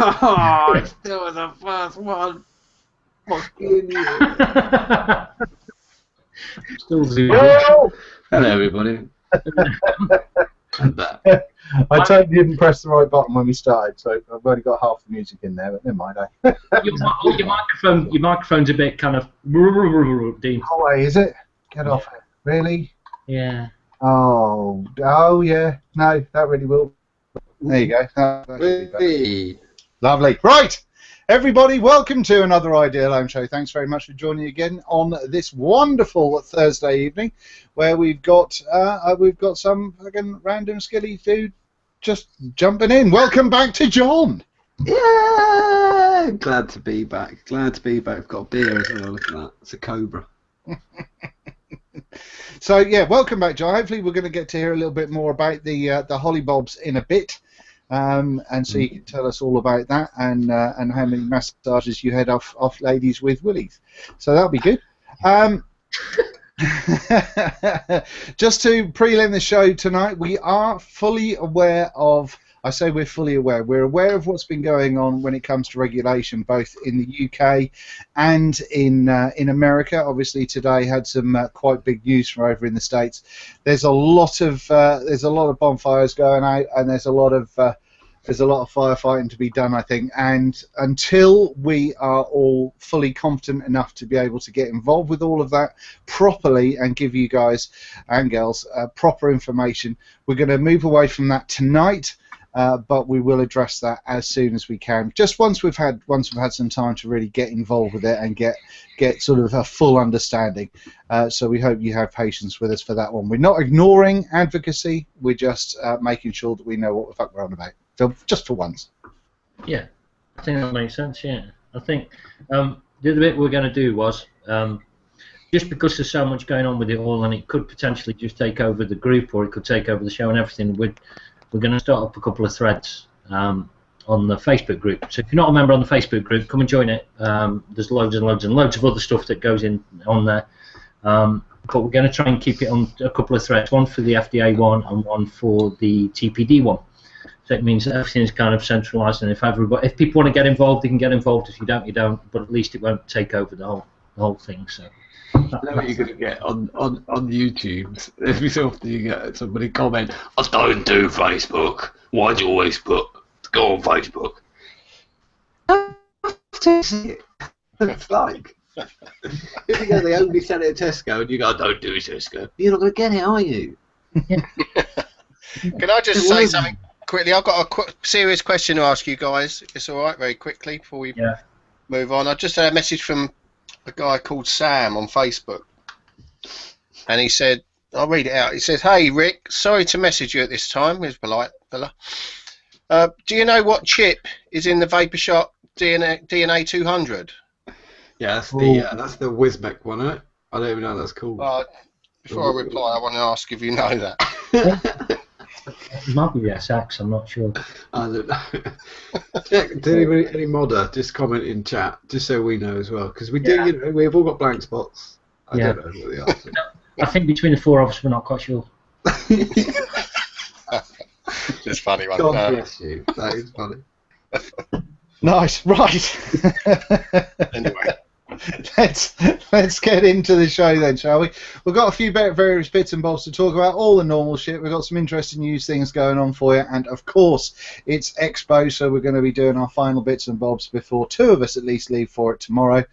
Oh, it still was the first one. Fucking yeah. Still zooming. Hello, everybody. And that. I totally didn't press the right button when we started, so I've only got half the music in there, but never mind. Your microphone's a bit kind of Dean. Oh, wait, is it? Get off it. Really? Yeah. Oh, yeah. No, that really will. There you go. That should be better. Hey. Lovely. Right, everybody, welcome to another Ideal Home Show. Thanks very much for joining again on this wonderful Thursday evening, where we've got some fucking random skilly dude just jumping in. Welcome back to John. Yeah, glad to be back. Glad to be back. I've got a beer as well. Look at that. It's a Cobra. So yeah, welcome back, John. Hopefully, we're going to get to hear a little bit more about the hollybobs in a bit. And so you can tell us all about that and how many massages you had off ladies with willies. So that'll be good. Just to prelim the show tonight, we are fully aware of. I say we're fully aware. We're aware of what's been going on when it comes to regulation, both in the UK and in America. Obviously, today had some quite big news from over in the States. There's a lot of bonfires going out, and there's a lot of firefighting to be done, I think. And until we are all fully competent enough to be able to get involved with all of that properly and give you guys and girls proper information, we're going to move away from that tonight. But we will address that as soon as we can. Just once we've had some time to really get involved with it and get sort of a full understanding. So we hope you have patience with us for that one. We're not ignoring advocacy. We're just making sure that we know what the fuck we're on about. So just for once. Yeah, I think that makes sense. Yeah, I think the other bit we're going to do was just because there's so much going on with it all, and it could potentially just take over the group, or it could take over the show and everything. We're going to start up a couple of threads on the Facebook group. So if you're not a member on the Facebook group, come and join it. There's loads and loads and loads of other stuff that goes in on there. But we're going to try and keep it on a couple of threads, one for the FDA one and one for the TPD one. So it means that everything's kind of centralised, and if people want to get involved, they can get involved. If you don't, you don't. But at least it won't take over the whole thing. So. You know what you're going to get on YouTube? Every so often you get somebody comment, I don't do Facebook. Why do you always put, go on Facebook? It's like, if you go, they only sell it at Tesco, and you go, I don't do Tesco. You're not going to get it, are you? Can I just say something quickly? I've got a serious question to ask you guys. It's all right, very quickly, before we move on. I just had a message from a guy called Sam on Facebook, and he said, I'll read it out. He says, "Hey Rick, sorry to message you at this time." He's polite fella. Do you know what chip is in the Vapor Shop DNA 200? Yeah, that's the Wisbeck one, isn't it? I don't even know what that's called. Before I reply, I want to ask if you know that. It might be SX, I'm not sure. I don't know. Check, do any modder, just comment in chat, just so we know as well, because we do. We've all got blank spots. I don't know what they are. I think between the four of us, we're not quite sure. Just funny one. God bless you. That is funny. Nice, right. Anyway. Let's get into the show then, shall we? We've got a few various bits and bobs to talk about, all the normal shit. We've got some interesting news things going on for you, and of course it's Expo, so we're going to be doing our final bits and bobs before two of us at least leave for it tomorrow,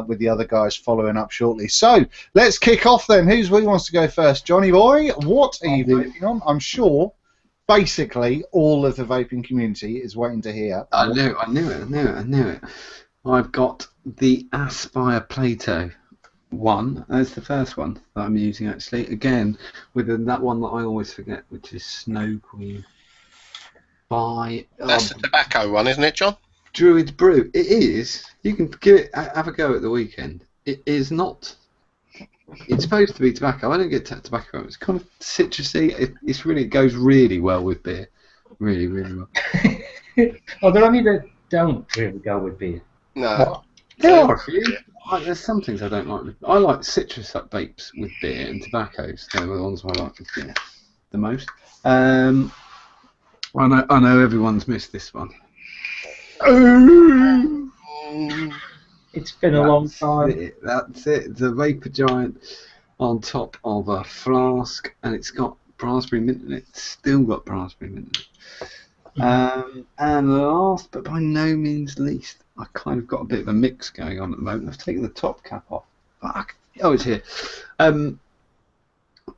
with the other guys following up shortly. So let's kick off then. Who wants to go first? Johnny boy, what are you vaping on? I'm sure basically all of the vaping community is waiting to hear. I knew it. I've got the Aspire Plato one. That's the first one that I'm using actually. Again, with that one that I always forget, which is Snow Queen. That's the tobacco one, isn't it, John? Druid Brew. It is. You can have a go at the weekend. It is not. It's supposed to be tobacco. I don't get tobacco. It's kind of citrusy. It goes really well with beer. Really, really well. Are there any that don't really go with beer? No. There are a few. There's some things I don't like. I like citrus vapes with beer and tobaccos. They're the ones I like with beer the most. I know everyone's missed this one. It's been a long time. That's it. The Vapor Giant on top of a flask, and it's got raspberry mint in it. It's still got raspberry mint in it. And last but by no means least, I kind of got a bit of a mix going on at the moment. I've taken the top cap off. Fuck. Oh, it's here.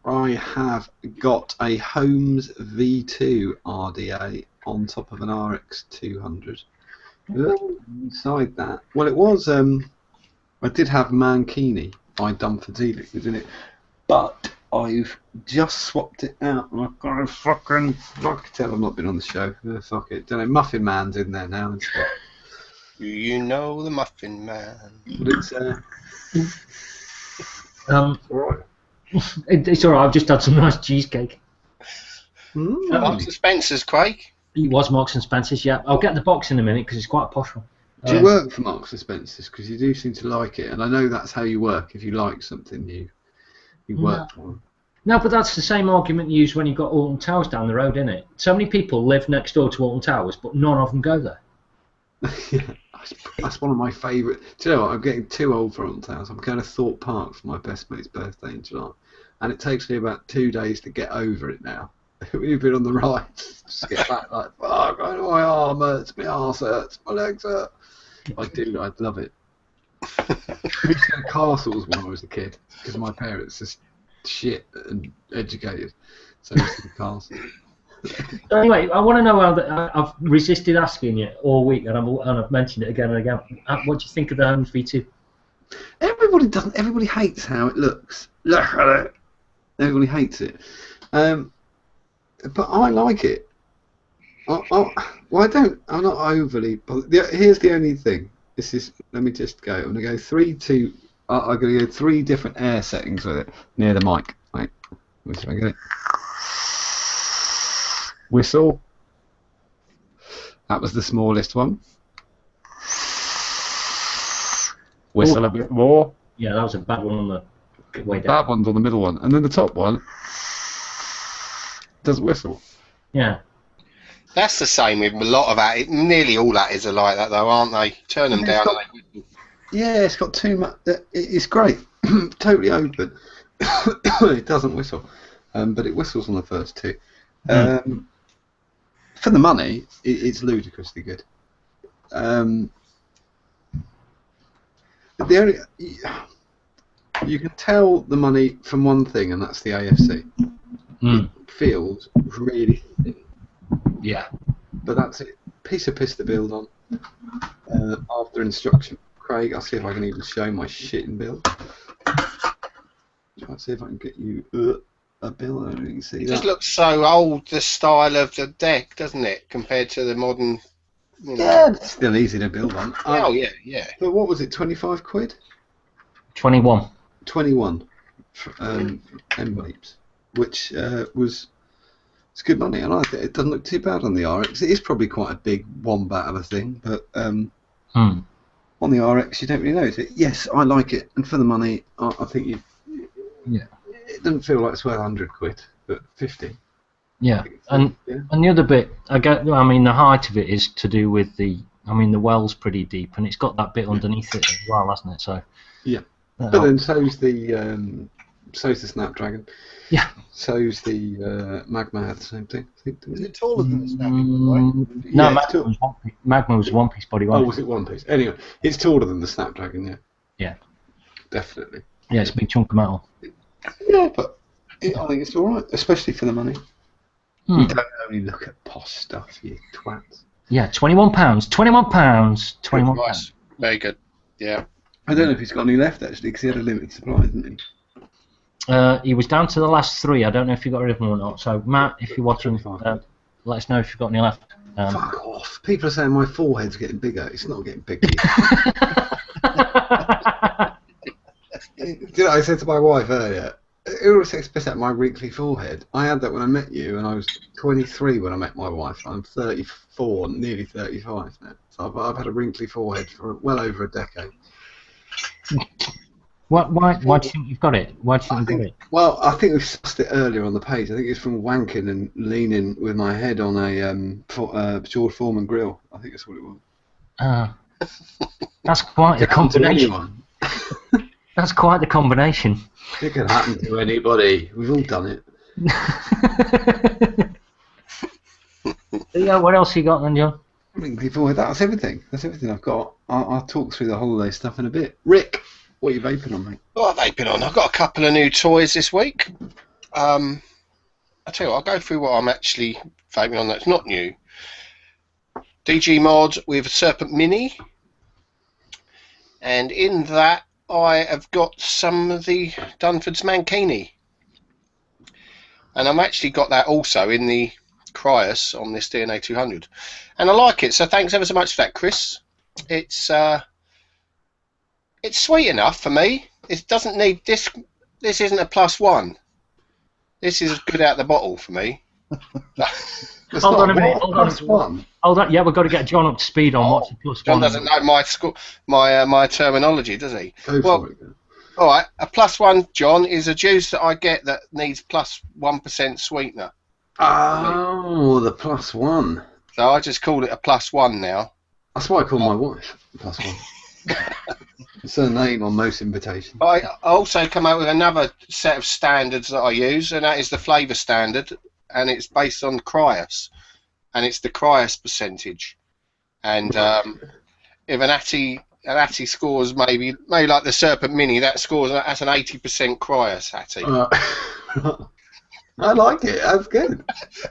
I have got a Holmes V2 RDA on top of an RX 200. Inside that, well, it was. I did have Mankini by Dumford liquids in it, but I've just swapped it out. And I've got a fucking. I can tell I've not been on the show. Fuck it. Don't know. Muffin Man's in there now and stuff. You know the Muffin Man. But it's alright. It's alright. I've just had some nice cheesecake. Marks and Spencer's, Craig. It was Marks and Spencer's. Yeah, I'll get the box in a minute because it's quite a posh one. Do you work for Marks and Spencer's? Because you do seem to like it, and I know that's how you work. If you like something, you work for them. No, but that's the same argument you use when you've got Alton Towers down the road, isn't it? So many people live next door to Alton Towers, but none of them go there. Yeah, that's one of my favourite. Do you know what? I'm getting too old for Alton Towers. I'm going to Thorpe Park for my best mate's birthday in July, and it takes me about 2 days to get over it now. We've been on the ride, just get back like, fuck, my arm hurts, my arse hurts, my legs hurt. I love it. I used to go to castles when I was a kid, because my parents are shit and educated, so I used to go to castles. So anyway, I want to know how I've resisted asking you all week, and I've mentioned it again and again. What do you think of the Holmes V2? Everybody hates how it looks. Look at it. Everybody hates it. But I like it. I'm not overly. Here's the only thing. Let me just go. I'm going to go I'm going to go 3 different air settings with it near the mic. Right. Which I get it. Whistle. That was the smallest one. Whistle a bit more. Yeah, that was a bad one on the way down. That one's on the middle one, and then the top one does whistle. Yeah. That's the same with a lot of that. Nearly all that is like that, though, aren't they? Turn them down. Yeah, it's got too much. It's great. Totally open. It doesn't whistle, but it whistles on the first 2. For the money, it's ludicrously good. You can tell the money from one thing, and that's the AFC. It feels really thin. Yeah. But that's it. Piece of piss to build on. After instruction. Craig, I'll see if I can even show my shit in build. Try and see if I can get you a bill. I don't even see it that. Just looks so old, the style of the deck, doesn't it, compared to the modern. Yeah, it's still easy to build on. Oh yeah. But what was it? 25 quid? 21. 21 M-Vapes, which it's good money. I like it. It doesn't look too bad on the RX. It is probably quite a big wombat of a thing, but on the RX you don't really notice it. Yes, I like it, and for the money, I think it doesn't feel like it's worth 100 quid, but 50. Yeah, and the other bit, I mean, the height of it is to do with the well's pretty deep, and it's got that bit underneath it as well, hasn't it? So yeah, but then so's the Snapdragon. Yeah. So's the Magma had the same thing. Is it taller than the Snapdragon? Right? No, Magma was one piece body. Oh, was it one piece? Anyway, it's taller than the Snapdragon. Yeah. Yeah. Definitely. Yeah, it's a big chunk of metal. Yeah, but I think it's all right, especially for the money. You don't only look at POS stuff, you twats. Yeah, £21. £21. £21. Nice. Very good. Yeah. I don't know if he's got any left actually, because he had a limited supply, didn't he? He was down to the last 3. I don't know if you got rid of them or not. So Matt, if you're watching, let us know if you've got any left. Fuck off! People are saying my forehead's getting bigger. It's not getting bigger. You know, I said to my wife earlier, who always takes piss out my wrinkly forehead? I had that when I met you, and I was 23 when I met my wife. I'm 34, nearly 35 now. So I've had a wrinkly forehead for well over a decade. Why do you think you've got it? Why do you think you've got it? Well, I think we sussed it earlier on the page. I think it's from wanking and leaning with my head on a George Foreman grill. I think that's what it was. That's quite the combination. That's quite the combination. It can happen to anybody. We've all done it. Yeah, what else you got then, John? I mean, that's everything. That's everything I've got. I'll talk through the holiday stuff in a bit. Rick, what are you vaping on, mate? What am I vaping on? I've got a couple of new toys this week. I'll tell you what, I'll go through what I'm actually vaping on that's not new. DG Mod with Serpent Mini. And in that, I have got some of the Dunford's Mankini. And I've actually got that also in the Cryos on this DNA 200. And I like it, so thanks ever so much for that, Chris. It's sweet enough for me. It doesn't need this. This isn't a +1. This is good out the bottle for me. Hold on a minute. Hold on. Yeah, we've got to get John up to speed on what's a +1. John doesn't know my terminology, does he? Go for it. All right. A +1, John, is a juice that I get that needs +1% sweetener. Oh, the +1. So I just call it a +1 now. That's why I call my wife +1. It's her name on most invitations. I also come out with another set of standards that I use, and that is the flavour standard, and it's based on Cryos, and it's the Cryos percentage. And if an Atty scores maybe like the Serpent Mini, that's an 80% Cryos Atty. I like it. That's good.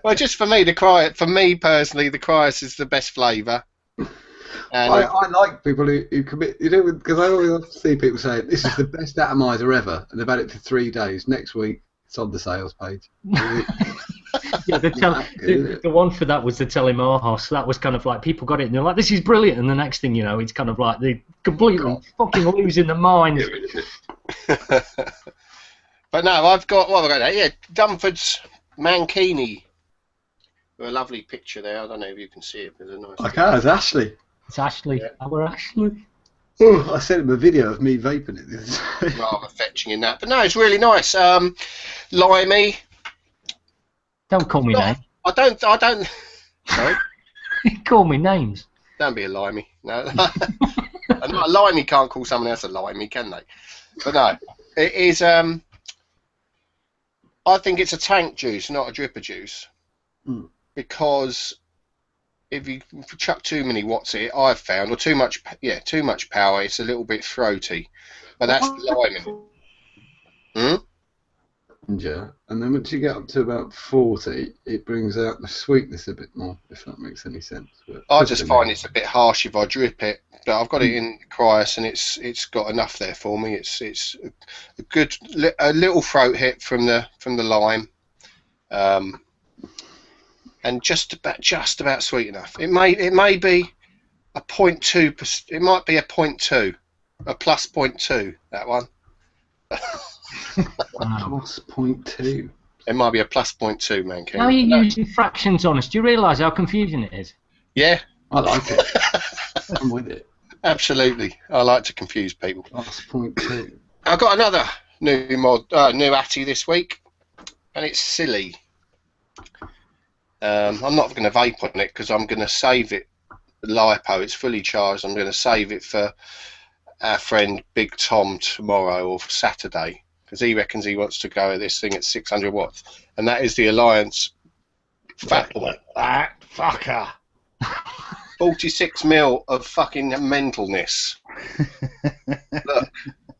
Well, just for me, for me personally, the Cryos is the best flavour. And I like people who commit, because I always see people saying this is the best atomizer ever, and they've had it for 3 days. Next week, it's on the sales page. Yeah, the one for that was the Telemarhos. That was kind of like people got it and they're like, "This is brilliant," and the next thing you know, it's kind of like they're completely fucking losing their minds. But no, I've got Yeah, Dunford's Mankini. A lovely picture there. I don't know if you can see it, but there's a nice. I can. It's Ashley. It's Ashley. Yeah. Our Ashley. Oh, I sent him a video of me vaping it. Rather fetching in that, but no, it's really nice. Limey. Don't call me names. I don't. Sorry. Call me names. Don't be a limey. No. A limey can't call someone else a limey, can they? But no, it is. I think it's a tank juice, not a dripper juice, because if you chuck too many watts in it, I've found, or too much power, it's a little bit throaty. But that's liming. Yeah, and then once you get up to about 40, it brings out the sweetness a bit more, if that makes any sense. But I just find it's a bit harsh if I drip it, but I've got it in Cryos and it's got enough there for me. It's a good little throat hit from the lime, and just about sweet enough. It may be a 0.2%. It might be a 0.2, a plus 0.2. That one. Plus 0.2. It might be a plus 0.2, man. How are you using fractions on us? Do you realise how confusing it is? Yeah. I like it. I'm with it. Absolutely. I like to confuse people. Plus 0.2. I've got another new new Atty this week, and it's silly. I'm not going to vape on it because I'm going to save it. LiPo, it's fully charged. I'm going to save it for our friend Big Tom tomorrow or for Saturday, because he reckons he wants to go at this thing at 600 watts, and that is the Alliance fat that fucker. 46 mil of fucking mentalness.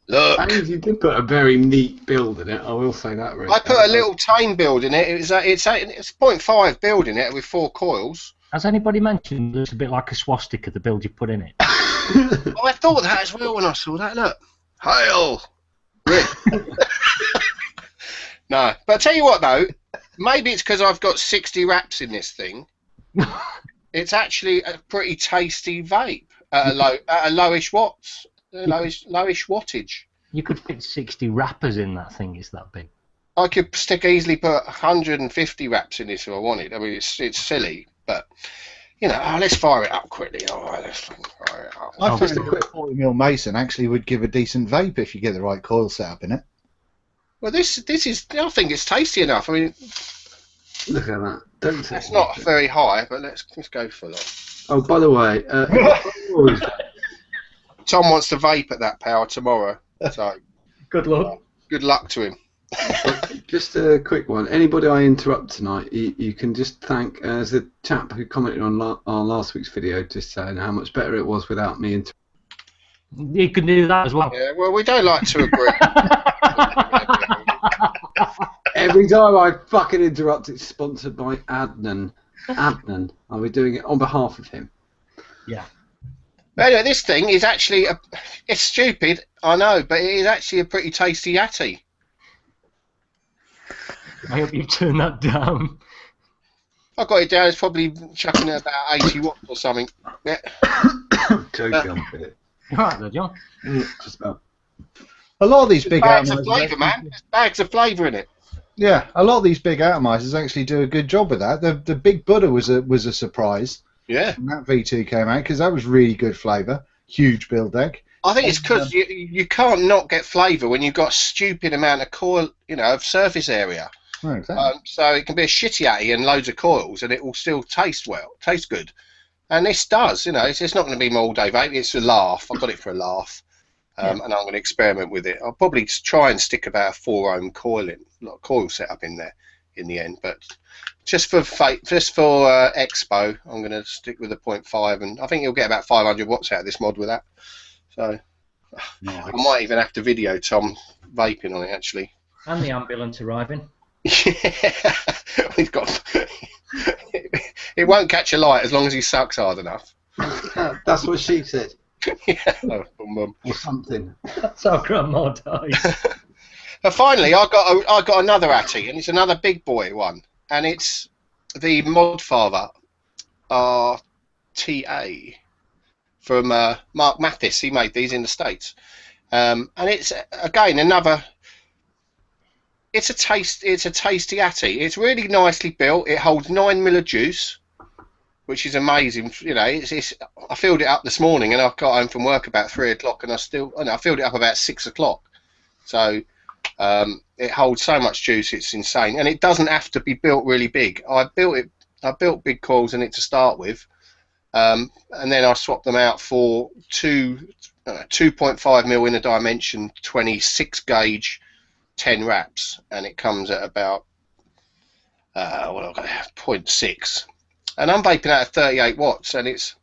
Look. I mean, you did put a very neat build in it. I will say that. Rick. I put a little tame build in it. It's 0.5 build in it with 4 coils. Has anybody mentioned it's a bit like a swastika, the build you put in it? Oh, I thought that as well when I saw that. Look, hail. No, but I tell you what though, maybe it's because I've got 60 wraps in this thing. It's actually a pretty tasty vape at a lowish watts, lowish wattage. You could fit 60 wrappers in that thing. It's that big. I could easily put 150 wraps in this if I wanted. I mean, it's silly, but you know, let's fire it up quickly. All right, let's fire it up. I think a 40 mil Mason actually would give a decent vape if you get the right coil set up in it. Well, this is. I think it's tasty enough. I mean, look at that. Don't say it's not very high, but let's go for that. Oh, by the way, Tom wants to vape at that power tomorrow. So good luck. Good luck to him. Just a quick one. Anybody I interrupt tonight, you can just thank as a chap who commented on last week's video, just saying how much better it was without me interrupting. You can do that as well. Yeah, well, we don't like to agree. Every time I fucking interrupt, it's sponsored by Adnan. Adnan. I'll be doing it on behalf of him. Yeah. But anyway, this thing is actually it's stupid, I know, but it is actually a pretty tasty yatty. I hope you turn that down. I got it down. It's probably chucking at about 80 watts or something. Yeah. Joking. You alright there, John? Yeah, just about. A lot of these big bags of atomizers, flavour, man. There's bags of flavour in it. Yeah, a lot of these big atomizers actually do a good job with that. The Big Buddha was a surprise. Yeah. When that V2 came out, because that was really good flavour. Huge build deck. I think it's because you can't not get flavour when you've got a stupid amount of coil, of surface area. Oh, exactly. So it can be a shitty yatty and loads of coils, and it will still taste good. And this does, it's not going to be my all-day vape. It's a laugh. I got it for a laugh, and I'm going to experiment with it. I'll probably try and stick about a 4-ohm coil setup in there in the end. But just for Expo, I'm going to stick with the 0.5, and I think you'll get about 500 watts out of this mod with that. So nice. I might even have to video Tom vaping on it actually. And the ambulance arriving. Yeah, we've got. It won't catch a light as long as he sucks hard enough. That's what she said. Yeah, or something. That's how Grandma died. But finally, I got another Atty, and it's another big boy one, and it's the Modfather RTA from Mark Mathis. He made these in the States, and it's again another. It's a tasty Atty. It's really nicely built. It holds 9 ml of juice, which is amazing. I filled it up this morning, and I got home from work about 3 o'clock, and I filled it up about 6 o'clock. So it holds so much juice, it's insane, and it doesn't have to be built really big. I built big coils in it to start with, and then I swapped them out for 2.5 mil in a dimension, 26 gauge. 10 wraps, and it comes at about 0.6, and I'm vaping out at 38 watts, and it's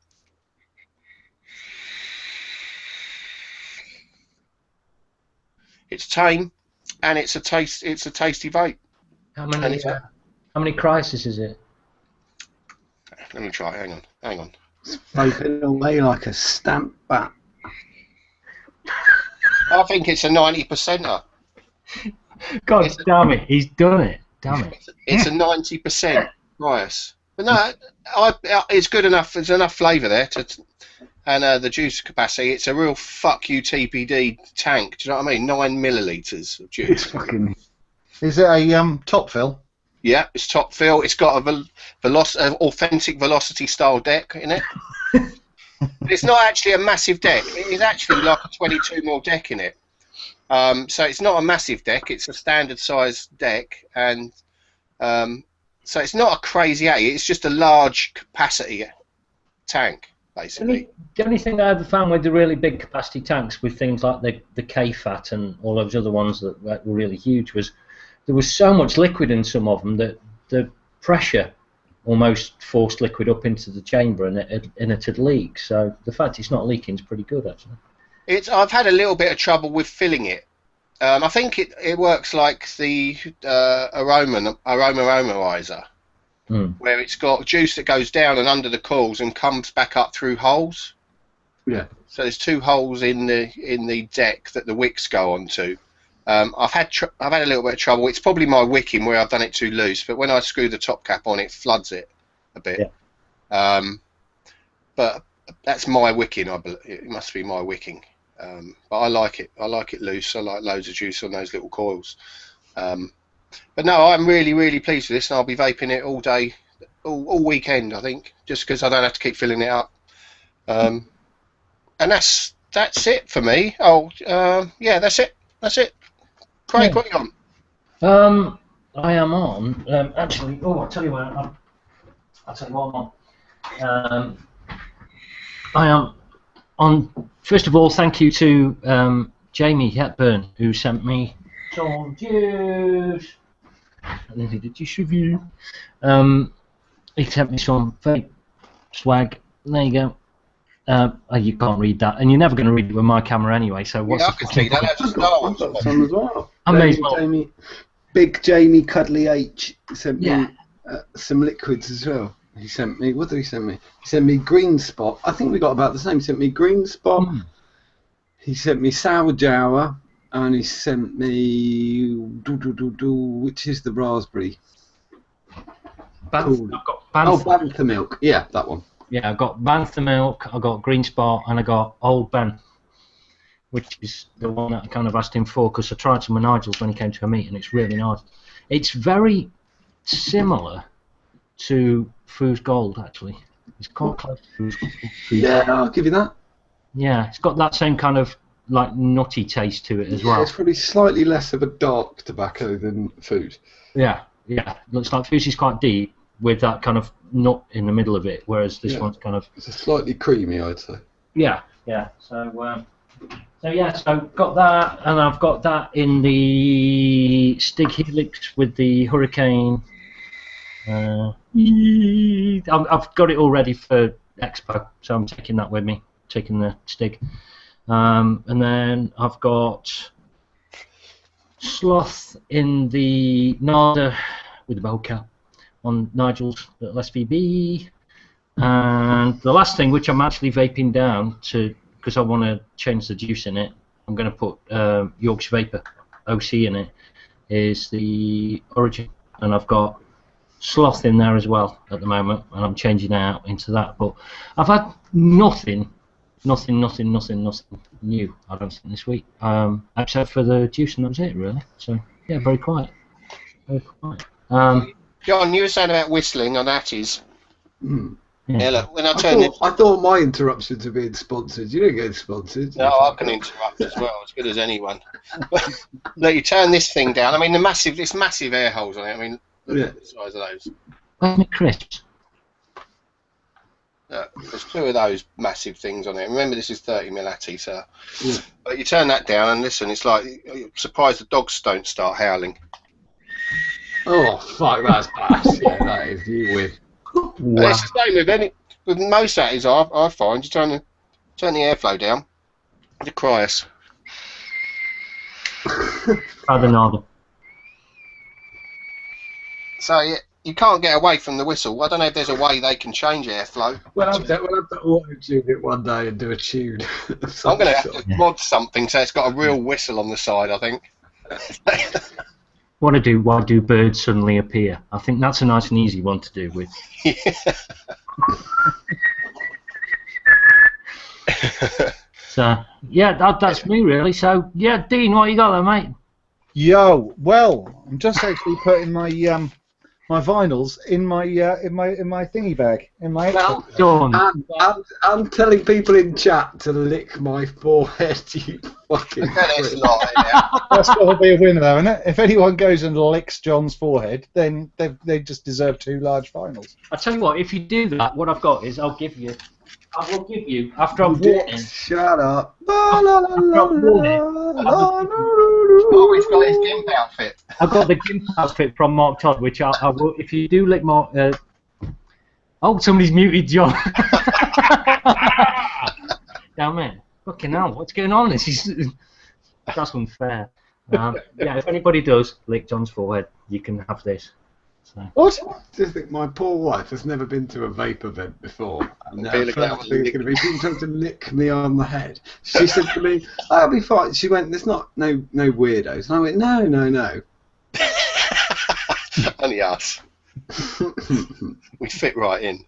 tame, and it's a tasty vape. How many crises is it? Let me try. Hang on. It's vaping away like a stamp bat. I think it's a 90%er. God damn it, he's done it. Damn it. It's a 90% bias. But no, it's good enough. There's enough flavour there and the juice capacity. It's a real fuck you TPD tank. Do you know what I mean? 9 millilitres of juice. Is it a top fill? Yeah, it's top fill. It's got a authentic velocity style deck in it. It's not actually a massive deck. It is actually like a 22 mil deck in it. So it's not a massive deck, it's a standard size deck, and so it's not a crazy A, it's just a large capacity tank, basically. The only thing I ever found with the really big capacity tanks with things like the K-Fat and all those other ones that were really huge was there was so much liquid in some of them that the pressure almost forced liquid up into the chamber and it'd leak. So the fact it's not leaking is pretty good, actually. I've had a little bit of trouble with filling it. I think it works like the Atomizer, where it's got juice that goes down and under the coils and comes back up through holes. Yeah. So there's 2 holes in the deck that the wicks go onto. I've had a little bit of trouble. It's probably my wicking where I've done it too loose, but when I screw the top cap on, it floods it a bit. Yeah. But that's my wicking. It must be my wicking. But I like it. I like it loose. I like loads of juice on those little coils. But no, I'm really, really pleased with this, and I'll be vaping it all day, all weekend, I think, just because I don't have to keep filling it up. And that's it for me. Yeah, that's it. Craig, what are you on? I am on. Actually, I'll tell you what I'm on. I am first of all, thank you to Jamie Hepburn, who sent me some juice. And then he did juice review. He sent me some vape swag. There you go. You can't read that, and you're never going to read it with my camera anyway. So what's I can see that. That's some as well. I may as well. Jamie, big Jamie Cuddly H sent me some liquids as well. He sent me. What did he send me? He sent me Green Spot. I think we got about the same. He sent me Green Spot. He sent me Sour Jower, and he sent me which is the raspberry. Cool. Bantha Milk. Yeah, that one. Yeah, I got Bantha Milk, I got Green Spot, and I got Old Ben, which is the one that I kind of asked him for because I tried some of Nigel's when he came to a meet, and it's really nice. It's very similar to Foos Gold, actually. It's quite close to Foos Gold. Yeah, I'll give you that. Yeah, it's got that same kind of like nutty taste to it as well. It's probably slightly less of a dark tobacco than Food. Yeah. Looks like Foos is quite deep with that kind of nut in the middle of it, whereas this one's kind of... It's a slightly creamy, I'd say. Yeah. So got that, and I've got that in the Stig Helix with the Hurricane. I've got it all ready for Expo, so I'm taking that with me, taking the Stig. And then I've got Sloth in the Nada with the bow cap on Nigel's little SVB, and the last thing, which I'm actually vaping down to because I want to change the juice in it, I'm going to put Yorkshire Vapor OC in it, is the Origin, and I've got Sloth in there as well at the moment, and I'm changing out into that, but I've had nothing new, I don't think, this week, except for the juice, and that was it, really. So, yeah, very quiet. John, you were saying about whistling on Atties. Yeah, look, when I thought my interruptions were being sponsored. You don't get sponsored. No, I can interrupt as well, as good as anyone. Look, you turn this thing down. I mean, this massive air holes on it. I mean, look at the size of those. Where's my crisps? There's two of those massive things on it. Remember, this is 30mm Atty, so. Yeah. But you turn that down and listen. It's like you're surprised the dogs don't start howling. Oh fuck, that's bad. Yeah, that is you with. Wow. It's the same with most Atties. I find you turn the airflow down, the cries. Rather nada. So you can't get away from the whistle. I don't know if there's a way they can change airflow. We'll have to auto-tune it one day and do a tune. I'm going to have to mod something so it's got a real whistle on the side, I think. Why do birds suddenly appear? I think that's a nice and easy one to do with. So, yeah, that's me, really. So, yeah, Dean, what you got there, mate? Yo, well, I'm just actually putting my my vinyls in my thingy bag, in my. Well done. I'm telling people in chat to lick my forehead. You fucking. That's got to be a winner, though, isn't it? If anyone goes and licks John's forehead, then they just deserve 2 large vinyls. I tell you what, if you do that, what I've got is I will give you after I've worn it. Shut up. Oh, he's got his gimp outfit. I've got the gimp outfit from Mark Todd, which I will. If you do lick Mark. Oh, somebody's muted John. Damn it! Fucking hell! What's going on? That's unfair. Yeah, if anybody does lick John's forehead, you can have this. So. What? I just think my poor wife has never been to a vape event before. And the first thing is going to be people trying to lick me on the head. She said to me, "I'll be fine." She went, "There's no weirdos." And I went, "No." Only us. We fit right in.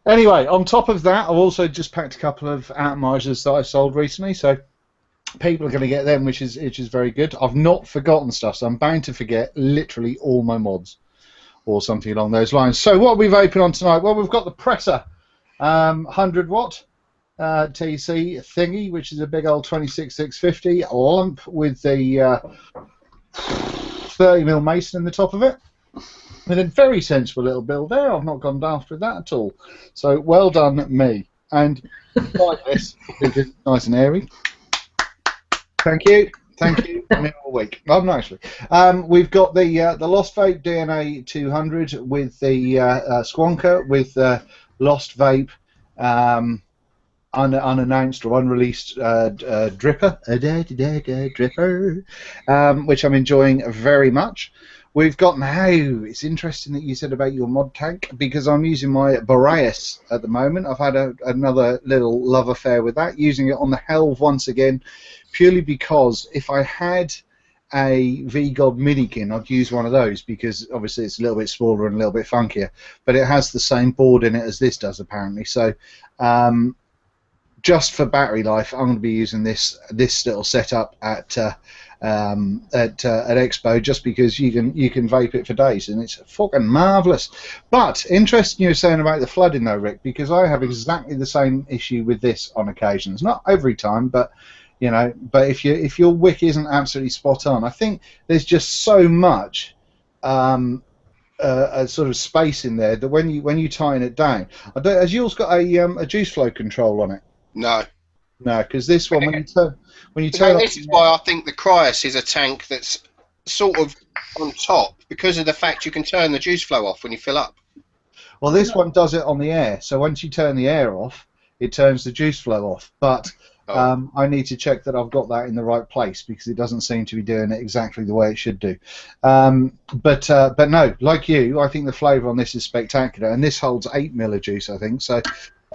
Anyway, on top of that, I've also just packed a couple of Atomizers that I sold recently, so people are going to get them, which is very good. I've not forgotten stuff, so I'm bound to forget literally all my mods or something along those lines. So what are we vaping on tonight? Well, we've got the Presser 100 watt TC thingy, which is a big old 26650 lump with the 30mm Mason in the top of it. With a very sensible little build there. I've not gone daft with that at all. So well done me. and like this because it's nice and airy. Thank you. Thank you. All week. I'm not actually. We've got the Lost Vape DNA 200 with the Squonker with Lost Vape unannounced or unreleased dripper, which I'm enjoying very much. We've got now. It's interesting that you said about your mod tank because I'm using my Boreas at the moment. I've had another little love affair with that, using it on the Helve once again, purely because if I had a VGod minikin, I'd use one of those because obviously it's a little bit smaller and a little bit funkier, but it has the same board in it as this does apparently. So just for battery life, I'm going to be using this little setup at Expo, just because you can vape it for days and it's fucking marvelous. But interesting you were saying about the flooding though, Rick, because I have exactly the same issue with this on occasions. Not every time, but you know, but if your wick isn't absolutely spot on, I think there's just so much a sort of space in there that when you tighten it down, has yours got a juice flow control on it? No. No, because this one when you turn no, this is why I think the Cryos is a tank that's sort of on top because of the fact you can turn the juice flow off when you fill up. Well, this one does it on the air, so once you turn the air off, it turns the juice flow off. But I need to check that I've got that in the right place because it doesn't seem to be doing it exactly the way it should do. But no, like you, I think the flavour on this is spectacular, and this holds 8 ml of juice, I think. So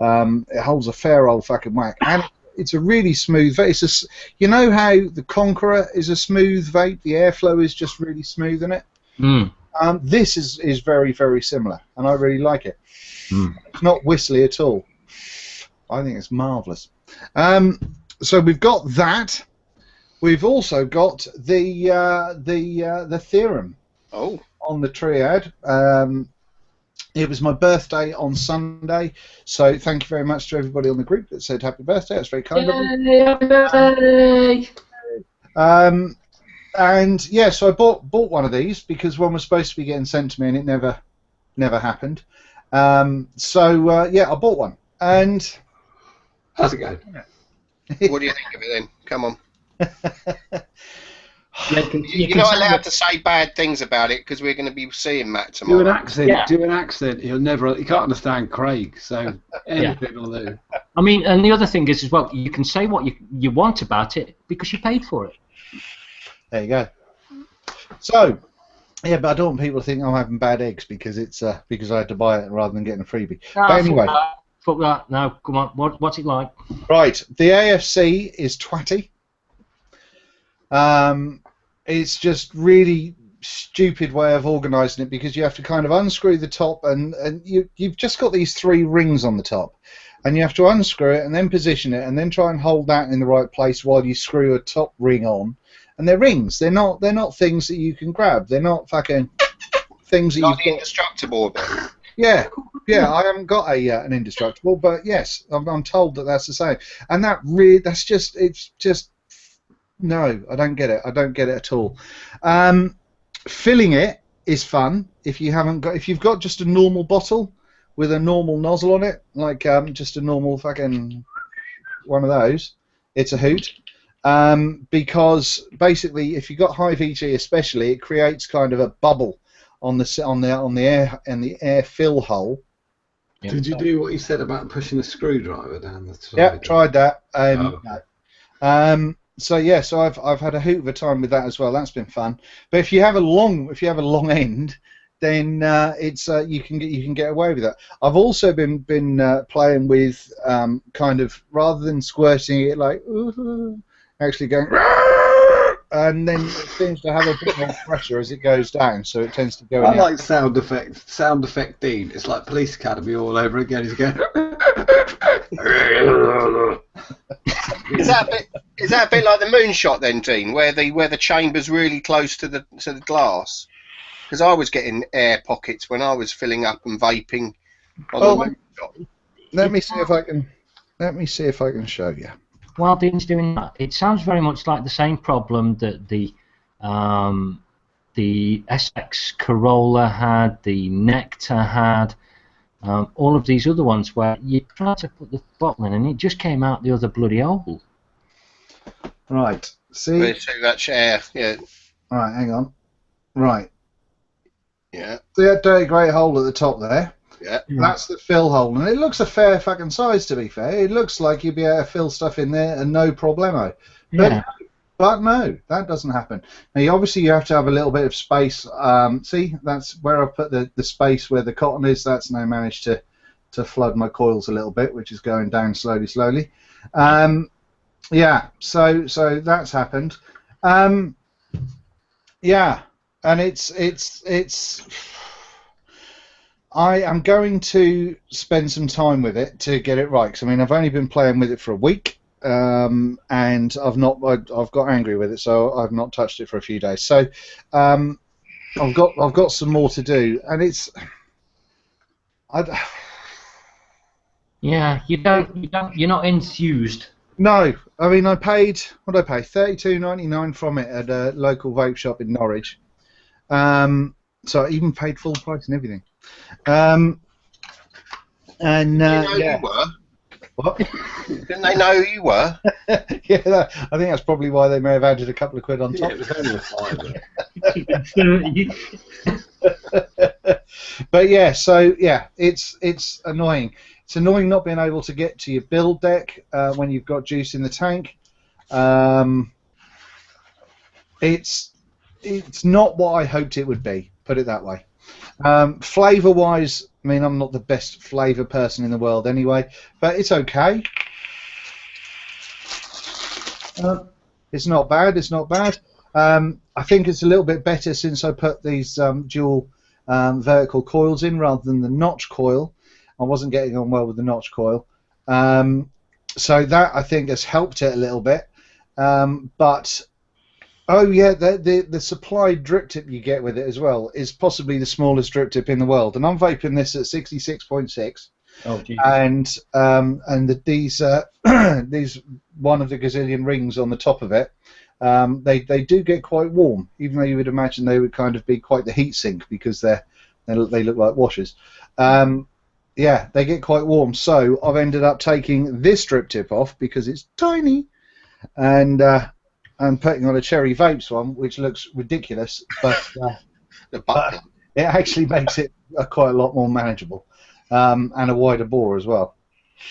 it holds a fair old fucking whack, and it's a really smooth vape. You know how the Conqueror is a smooth vape, the airflow is just really smooth in it. This is very, very similar, and I really like it. It's not whistly at all. I think it's marvellous. So we've got that. We've also got the theorem on the triad. It was my birthday on Sunday, so thank you very much to everybody on the group that said happy birthday. That's very kind of you. Happy birthday! And yeah, so I bought one of these because one was supposed to be getting sent to me and it never happened. So yeah, I bought one. And how's it going? What do you think of it then? Come on. You're not allowed to say bad things about it because we're going to be seeing Matt tomorrow. Do an accent. He can't understand Craig, so anything will do. I mean, and the other thing is as well, you can say what you want about it because you paid for it. There you go. So, yeah, but I don't want people to think I'm having bad eggs because it's because I had to buy it rather than getting a freebie. But anyway, fuck that. No, come on. What's it like? Right, the AFC is twatty. It's just really stupid way of organising it because you have to kind of unscrew the top and you've just got these 3 rings on the top and you have to unscrew it and then position it and then try and hold that in the right place while you screw a top ring on. And they're rings. They're not things that you can grab. They're not fucking things that you've got. Indestructible. Yeah. I haven't got an indestructible, but yes, I'm told that that's the same. And that's just no, I don't get it. I don't get it at all. Filling it is fun if you've got just a normal bottle with a normal nozzle on it, like just a normal fucking one of those. It's a hoot. Because basically, if you've got high VG, especially, it creates kind of a bubble on the air fill hole. Yeah. Did you do what you said about pushing a screwdriver down the side? Yeah, tried that. No. So yeah, so I've had a hoot of a time with that as well. That's been fun. But if you have a long end, then it's you can get away with that. I've also been playing with kind of rather than squirting it like actually going and then it seems to have a bit more pressure as it goes down, so it tends to go. I like sound effect Dean. It's like Police Academy all over again. He's going. Is that a bit like the moonshot then, Dean, where the chamber's really close to the glass? Because I was getting air pockets when I was filling up and vaping on the moonshot. Let me see if I can show you. While Dean's doing that, it sounds very much like the same problem that the SX Corolla had, the Nectar had, all of these other ones where you try to put the bottle in and it just came out the other bloody hole. Right. See. Where's that chair? Yeah. Right. Hang on. Right. Yeah. See that dirty grey hole at the top there? Yeah. That's the fill hole, and it looks a fair fucking size, to be fair. It looks like you'd be able to fill stuff in there and no problemo. Yeah. But no, that doesn't happen. Now, obviously, you have to have a little bit of space. See, that's where I put the space where the cotton is. That's now managed to flood my coils a little bit, which is going down slowly. Yeah, so that's happened. Yeah, and it's. I am going to spend some time with it to get it right. 'Cause, I mean, I've only been playing with it for a week, and I've got angry with it, so I've not touched it for a few days. So I've got some more to do, and it's. Yeah, you're not enthused. No, I mean, I paid, what did I pay? $32.99 from it at a local vape shop in Norwich. So I even paid full price and everything. And yeah. You were? What? Didn't they know who you were? Yeah, I think that's probably why they may have added a couple of quid on top. Yeah, it was only a fiver. But yeah, so yeah, it's annoying. It's annoying not being able to get to your build deck when you've got juice in the tank. It's not what I hoped it would be. Put it that way. Flavour-wise, I mean, I'm not the best flavour person in the world anyway, but it's okay. It's not bad. It's not bad. I think it's a little bit better since I put these dual vertical coils in rather than the notch coil. I wasn't getting on well with the notch coil, so that I think has helped it a little bit. But oh yeah, the supply drip tip you get with it as well is possibly the smallest drip tip in the world, and I'm vaping this at 66.6. Oh, Jesus. And these these one of the gazillion rings on the top of it, they do get quite warm, even though you would imagine they would kind of be quite the heat sink because they look like washers. Yeah, they get quite warm. So I've ended up taking this drip tip off because it's tiny, and putting on a Cherry Vapes one, which looks ridiculous, but it actually makes it quite a lot more manageable, and a wider bore as well.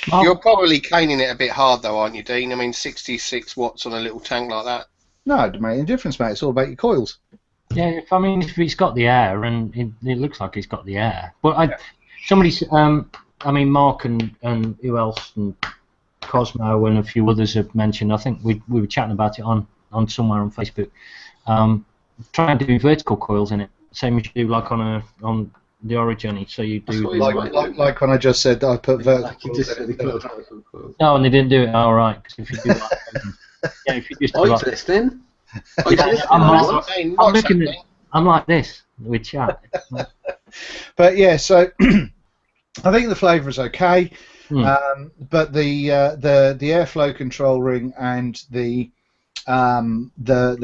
You're probably caning it a bit hard though, aren't you, Dean? I mean, 66 watts on a little tank like that. No, it doesn't make any difference, mate. It's all about your coils. Yeah, if it's got the air, and it looks like it's got the air. But I mean, Mark and who else, and Cosmo and a few others have mentioned. I think we were chatting about it on somewhere on Facebook. Try and do vertical coils in it, same as you do like on the Origin. So you do like when I just said that I put vertical. No, and they didn't do it. All right, because if you do yeah, if you just do like this, then I'm like this. We chat. But yeah, so I think the flavour is okay, but the airflow control ring and the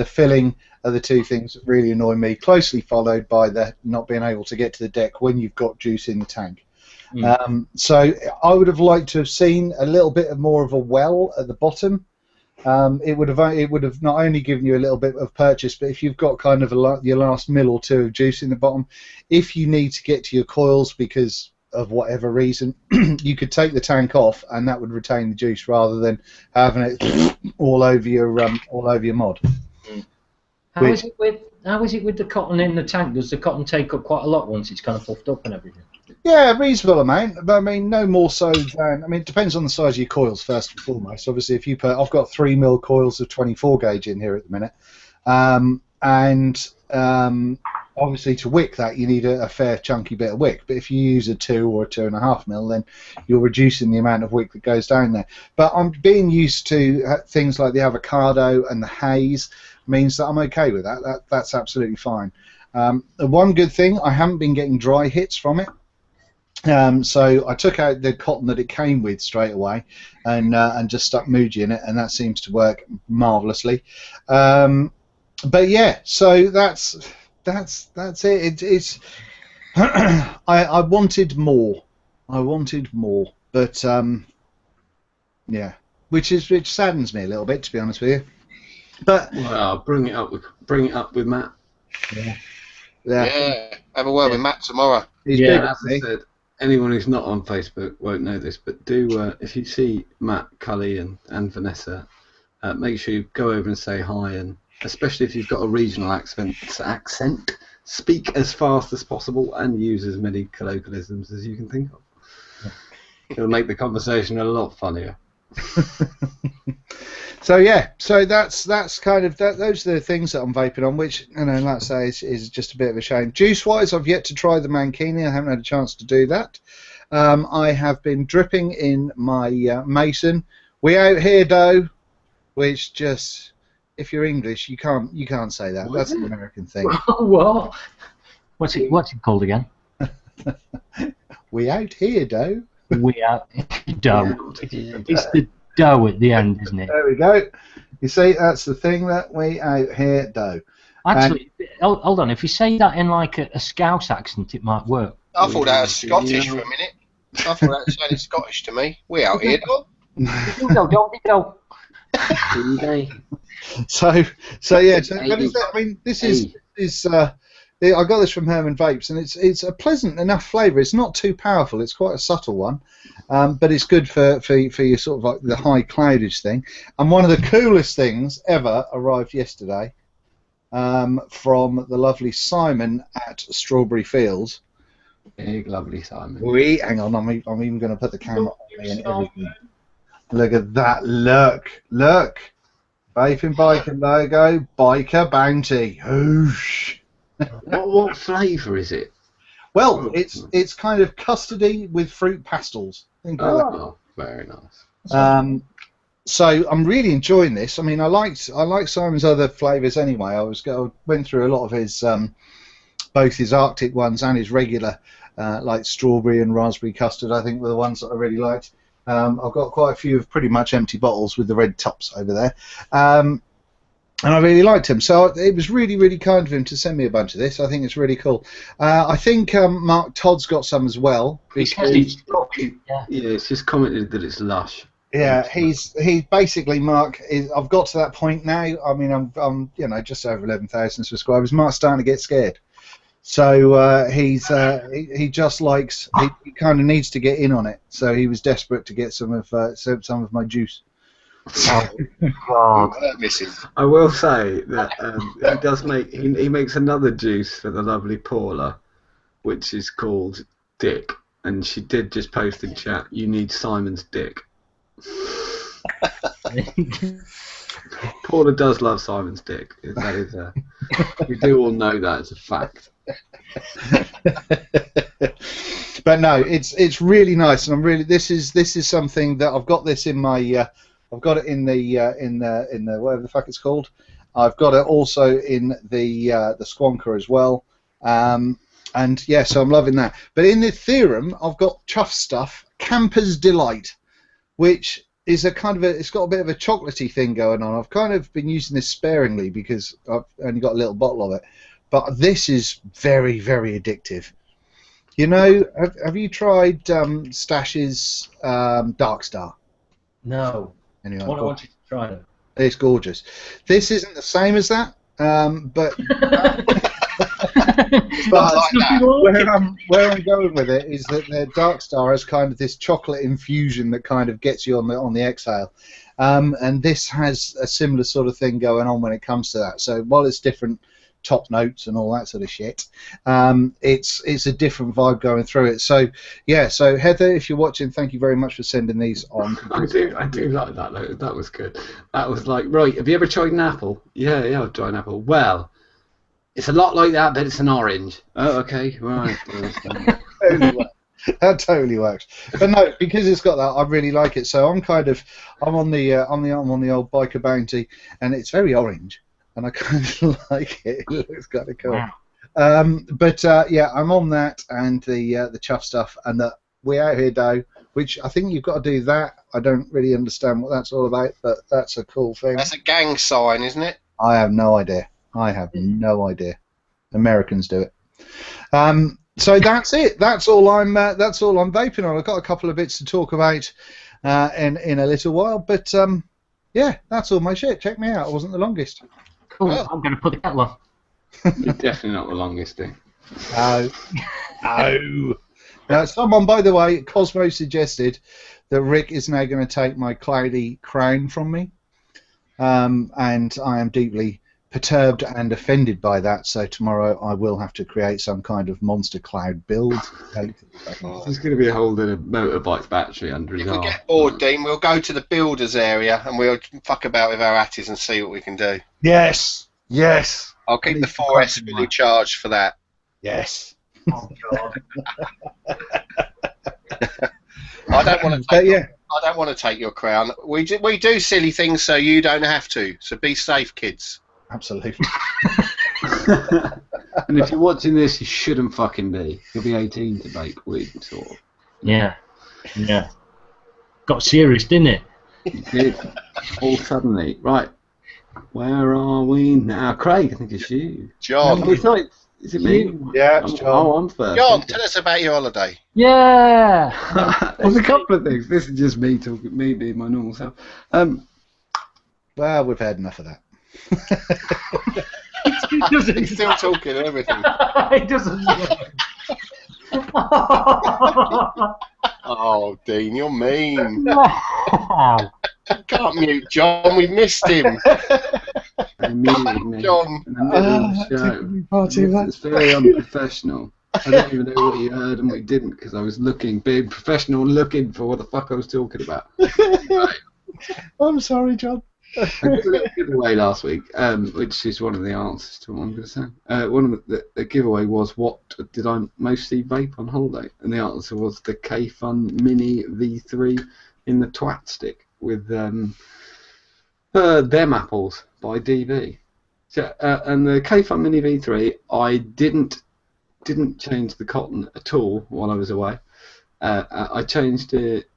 filling are the two things that really annoy me, closely followed by the not being able to get to the deck when you've got juice in the tank. So I would have liked to have seen a little bit more of a well at the bottom. It would have not only given you a little bit of purchase, but if you've got kind of your last mil or two of juice in the bottom, if you need to get to your coils because of whatever reason, you could take the tank off and that would retain the juice rather than having it all over your mod. How is it with the cotton in the tank? Does the cotton take up quite a lot once it's kind of puffed up and everything? Yeah, reasonable amount, but I mean no more so than, I mean it depends on the size of your coils first and foremost. Obviously, if you put, I've got 3mm coils of 24 gauge in here at the minute, and obviously to wick that you need a fair chunky bit of wick. But if you use a 2 or a 2.5mm, then you're reducing the amount of wick that goes down there. But I'm being used to things like the avocado and the haze means that I'm okay with that. That's absolutely fine. The one good thing, I haven't been getting dry hits from it. So I took out the cotton that it came with straight away, and just stuck Muji in it, and that seems to work marvelously. But yeah, so that's it. It's I wanted more. I wanted more, but yeah, which saddens me a little bit, to be honest with you. But well, bring it up with Matt. Yeah. Have a word with Matt tomorrow. He's Yeah, big, As I said, anyone who's not on Facebook won't know this, but do if you see Matt, Cully, and Vanessa, make sure you go over and say hi, and especially if you've got a regional accent, speak as fast as possible and use as many colloquialisms as you can think of. It'll make the conversation a lot funnier. So yeah, so that's kind of those are the things that I'm vaping on, which, you know, like I say, is just a bit of a shame. Juice wise, I've yet to try the Mankini. I haven't had a chance to do that. I have been dripping in my Mason. We out here though, which just, if you're English, you can't say that. What That's is an it? American thing. Well, what's it called again? We out here though. We are dough. It's the dough at the end, isn't it? There we go. You see, that's the thing that we out here do. Actually, hold on. If you say that in like a Scouse accent, it might work. I thought that was Scottish for a minute. I thought that sounded Scottish to me. We out here, dog. Don't be go. So yeah. So, but I mean, this is I got this from Herman Vapes, and it's a pleasant enough flavour. It's not too powerful. It's quite a subtle one, but it's good for your sort of like the high cloudage thing. And one of the coolest things ever arrived yesterday from the lovely Simon at Strawberry Fields. Big, lovely Simon. Hang on, I'm even going to put the camera on me and everything. Look at that! Look! Vaping Biker logo, Biker Bounty. Whoosh! What flavour is it? Well, it's kind of custardy with fruit pastels. Think of that. Oh, very nice. So I'm really enjoying this. I mean, I like Simon's other flavours anyway. I went through a lot of his both his Arctic ones and his regular, like strawberry and raspberry custard. I think were the ones that I really liked. I've got quite a few of pretty much empty bottles with the red tops over there. And I really liked him, so it was really, really kind of him to send me a bunch of this. I think it's really cool. I think Mark Todd's got some as well. It's just commented that it's lush. Yeah, he's basically Mark. I've got to that point now. I mean, I'm just over 11,000 subscribers. Mark's starting to get scared, so he just likes he kind of needs to get in on it. So he was desperate to get some of my juice. Oh, God. I will say that he makes another juice for the lovely Paula, which is called Dick, and she did just post in chat, "You need Simon's dick." Paula does love Simon's dick. That is we do all know that as a fact. But no, it's really nice, and I'm really this is something that I've got this in my. I've got it in the whatever the fuck it's called. I've got it also in the Squonker as well. And yeah, so I'm loving that. But in the Theorem, I've got Chuff Stuff Camper's Delight, which is it's got a bit of a chocolatey thing going on. I've kind of been using this sparingly because I've only got a little bottle of it. But this is very, very addictive. You know, have you tried Stash's Dark Star? No. Anyway, I want you to try it. It's gorgeous. This isn't the same as that, but where I'm going with it is that the Dark Star has kind of this chocolate infusion that kind of gets you on the exhale, and this has a similar sort of thing going on when it comes to that. So while it's different top notes and all that sort of shit, it's a different vibe going through it. So yeah, so Heather, if you're watching, thank you very much for sending these on. I do like that. That was good. That was like, right, have you ever tried an apple? Yeah, I've tried an apple. Well, it's a lot like that, but it's an orange. Oh, okay, right. That totally works. But no, because it's got that, I really like it. So I'm on the old Biker Bounty, and it's very orange. And I kind of like it. It looks kind of cool. Wow. But yeah, I'm on that and the Chuff Stuff and the We Out Here Dough, which I think you've got to do that. I don't really understand what that's all about, but that's a cool thing. That's a gang sign, isn't it? I have no idea. Americans do it. So that's it. That's all I'm vaping on. I've got a couple of bits to talk about in a little while, but yeah, that's all my shit. Check me out. I wasn't the longest. Cool. Oh. I'm going to put the kettle on. You're definitely not the longest thing. No. No. Now, someone, by the way, Cosmo suggested that Rick is now going to take my cloudy crown from me, and I am deeply perturbed and offended by that. So tomorrow I will have to create some kind of monster cloud build. There's going to be a whole little motorbike battery under his arm. If we get bored, Dean, we'll go to the builders area and we'll fuck about with our atties and see what we can do. Yes. Yes. I'll keep the 4S fully charged for that. Yes. Oh, God. I don't want to take. I don't want to take your crown. We do silly things so you don't have to. So be safe, kids. Absolutely. And if you're watching this, you shouldn't fucking be. You'll be 18 to vape weed, sort of. Yeah. Yeah. Got serious, didn't it? You did. All suddenly. Right. Where are we now? Craig, I think it's you. John. No, it's not. Is it me? Yeah, it's John. Oh, I'm first. John, tell us about your holiday. Yeah. There's a couple of things. This is just me talking, me being my normal self. Well, we've had enough of that. He's still talking and everything. It doesn't. Oh, Dean, you're mean. No. Can't mute John. We missed him. John. In the middle of the show. It's very unprofessional. I don't even know what you heard and what you didn't because I was being professional, looking for what the fuck I was talking about. Right. I'm sorry, John. I did a little giveaway last week, which is one of the answers to what I'm going to say. One of the giveaway was what did I mostly vape on holiday, and the answer was the K-Fun Mini V3 in the twat stick with them apples by DB. So, and the K-Fun Mini V3, I didn't change the cotton at all while I was away. I changed it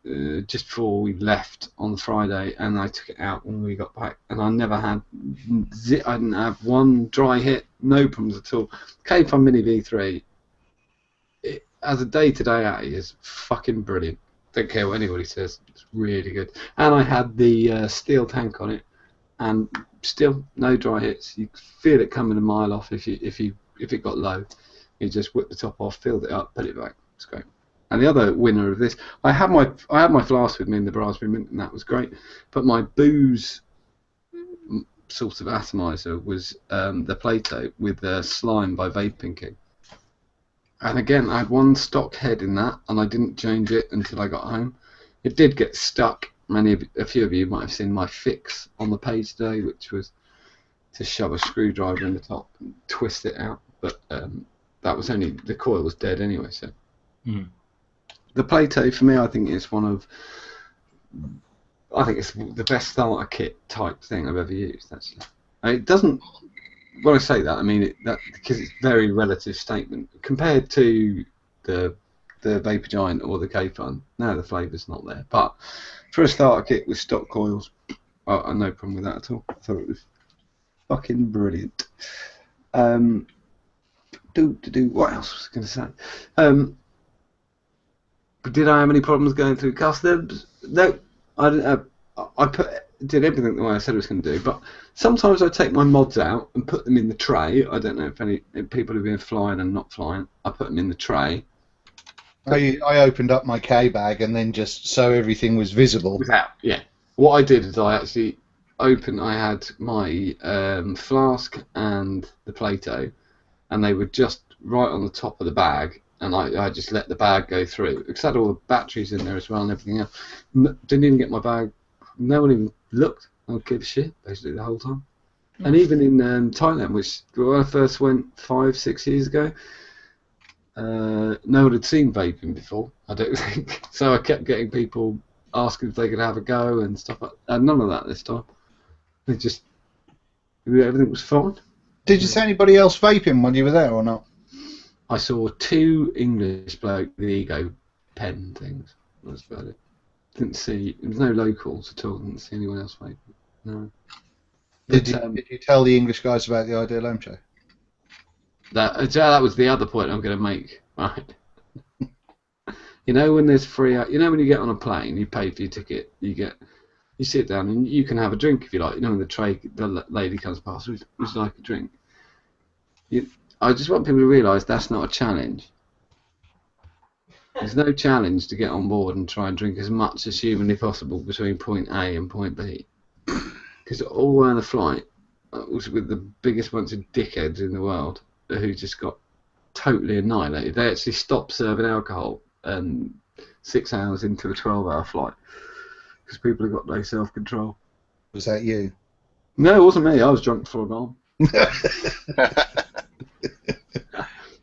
just before we left on Friday, and I took it out when we got back, and I never had, I didn't have one dry hit, no problems at all. K-Fun Mini V3, as a day-to-day Atty, is fucking brilliant. Don't care what anybody says, it's really good. And I had the steel tank on it, and still no dry hits. You feel it coming a mile off if it got low. You just whip the top off, filled it up, put it back. It's great. And the other winner of this, I had my flask with me in the Raspberry Mint, and that was great. But my booze sort of atomizer was the Plato with slime by Vaping King. And again, I had one stock head in that, and I didn't change it until I got home. It did get stuck. A few of you might have seen my fix on the page today, which was to shove a screwdriver in the top and twist it out. But that was only, the coil was dead anyway. So. Mm. The Plato, for me, I think it's it's the best starter kit type thing I've ever used. Actually, it doesn't. When I say that, I mean that because it's very relative statement compared to the Vapor Giant or the K-Fun. No, the flavour's not there. But for a starter kit with stock coils, I had no problem with that at all. I thought it was fucking brilliant. What else was I going to say? Did I have any problems going through customs? No, I didn't. Did everything the way I said I was going to do. But sometimes I take my mods out and put them in the tray. I don't know if people have been flying and not flying. I put them in the tray. I opened up my K bag and then just so everything was visible. Yeah. What I did is I actually opened. I had my flask and the Plato, and they were just right on the top of the bag. And I just let the bag go through. Because I had all the batteries in there as well and everything else. Didn't even get my bag. No one even looked. I don't give a shit, basically, the whole time. Mm. And even in Thailand, which when I first went 5-6 years ago, no one had seen vaping before, I don't think. So I kept getting people asking if they could have a go and stuff like that. None of that this time. Everything was fine. Did you see anybody else vaping when you were there or not? I saw 2 English bloke with ego pen things. That's about it. Didn't see. There was no locals at all. Didn't see anyone else vaping. No. Did you tell the English guys about the Ideal Home Show? That was the other point I'm going to make. Right. You know when there's free. You know when you get on a plane, you pay for your ticket. You sit down and you can have a drink if you like. You know when the lady comes past, would you like a drink? I just want people to realise that's not a challenge. There's no challenge to get on board and try and drink as much as humanly possible between point A and point B. Because all the way on the flight was with the biggest bunch of dickheads in the world who just got totally annihilated. They actually stopped serving alcohol 6 hours into a 12-hour flight because people have got no self-control. Was that you? No, it wasn't me. I was drunk before gone.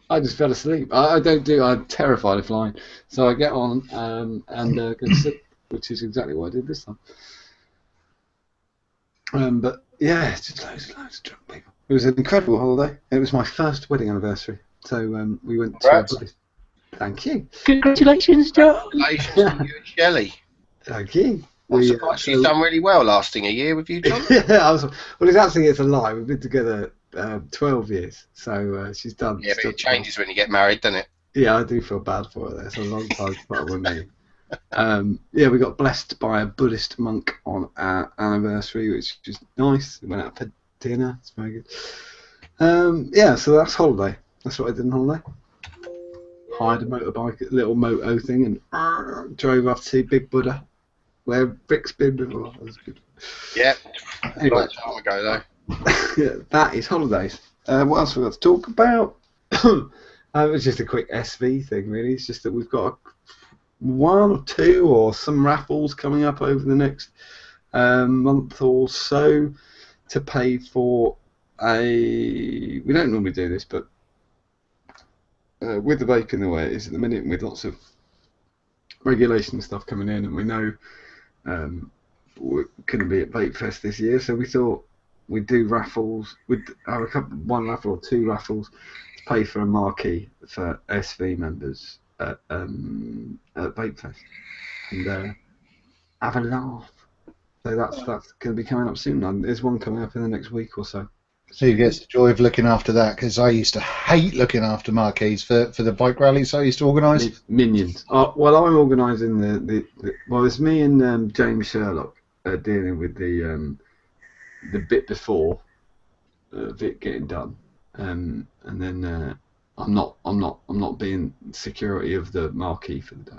I just fell asleep. I'm terrified of flying. So I get on and go to sleep, which is exactly what I did this time. But yeah, just loads of drunk people. It was an incredible holiday. It was my first wedding anniversary. So we went to... Thank you. Congratulations, Joe. Congratulations to you and Shelley. Thank you. I'm surprised she's done really well lasting a year with you, John. Yeah, it's a lie. We've been together 12 years, so she's done. Yeah, but it changes when you get married, doesn't it? Yeah, I do feel bad for her. It's a long time to put up with me. Yeah, we got blessed by a Buddhist monk on our anniversary, which was nice. We went out for dinner. It's very good. Yeah, so that's holiday. That's what I did on holiday. Hired a motorbike, a little moto thing, and drove off to see Big Buddha, where Rick's been before. That was good. Yeah, anyway. A long time ago though. Yeah, that is holidays. What else have we got to talk about? It was just a quick SV thing, really. It's just that we've got one or two or some raffles coming up over the next month or so to pay for a... We don't normally do this, but with the vaping the way it is at the minute, with lots of regulation stuff coming in, and we know we're going to be at Vape Fest this year, so we thought we'd do raffles. We'd have one raffle or two raffles to pay for a marquee for SV members at Vape Fest, and have a laugh. So that's going to be coming up soon. There's one coming up in the next week or so. So you get the joy of looking after that, because I used to hate looking after marquees for the bike rallies I used to organise. Minions. Well, I'm organising well, it's me and James Sherlock dealing with the bit before it getting done, and then I'm not being security of the marquee for the day.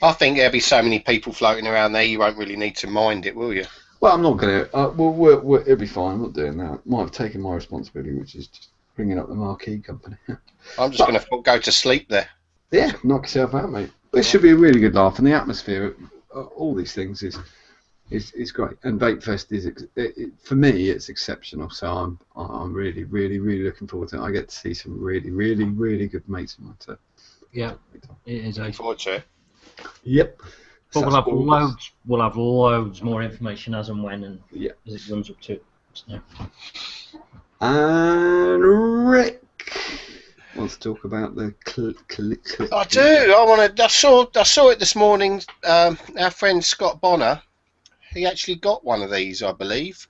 I think there'll be so many people floating around there, you won't really need to mind it, will you? Well, I'm not going to. It'll be fine. I'm not doing that. Might have taken my responsibility, which is just bringing up the marquee company. I'm just going to go to sleep there. Yeah, knock yourself out, mate. This should be a really good laugh, and the atmosphere, all these things is great. And Vape Fest for me, it's exceptional. So I'm really, really, really looking forward to it. I get to see some really, really, really good mates of mine. So yeah, it is. Looking forward to it. Yep. But we'll have loads more information as and when and as it runs up to it. So. And Rick wants to talk about the clip. I do. I saw it this morning. Our friend Scott Bonner, he actually got one of these, I believe,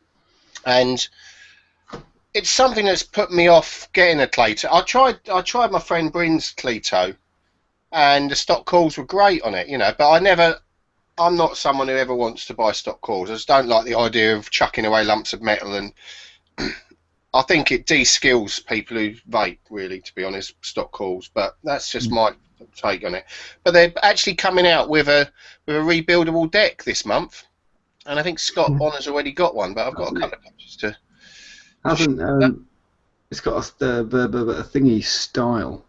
and it's something that's put me off getting a Cleto. I tried my friend Bryn's Cleto, and the stock calls were great on it, but I'm not someone who ever wants to buy stock calls. I just don't like the idea of chucking away lumps of metal, and I think it de-skills people who vape, really, to be honest, stock calls. But that's just my take on it. But they're actually coming out with a rebuildable deck this month, and I think Scott Bonner's already got one, but I've got a couple of pictures to... It's got a thingy style.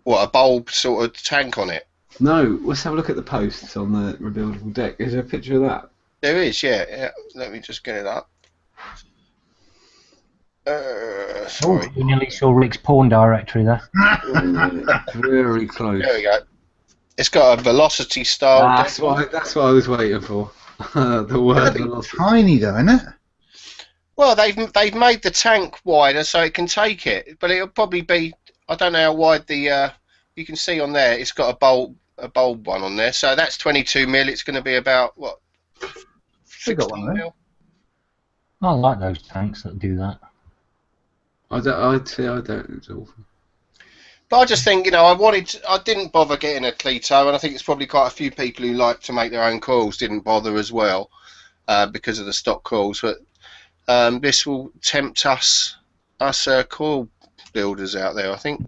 What, a bulb sort of tank on it? No, let's have a look at the posts on the rebuildable deck. Is there a picture of that? There is, yeah. Let me just get it up. Sorry. You nearly saw Rick's porn directory there. Very close. There we go. It's got a velocity style. That's what I was waiting for. The word velocity. Tiny though, isn't it? Well, they've made the tank wider so it can take it, but it'll probably be, I don't know how wide the you can see on there. It's got a bulb one on there, so that's 22 mil. It's going to be about what? 16 mil. I like those tanks that do that. I don't. It's awful. But I just think, I didn't bother getting a Cleto, and I think it's probably quite a few people who like to make their own coils didn't bother as well because of the stock coils. But this will tempt us coil builders out there, I think.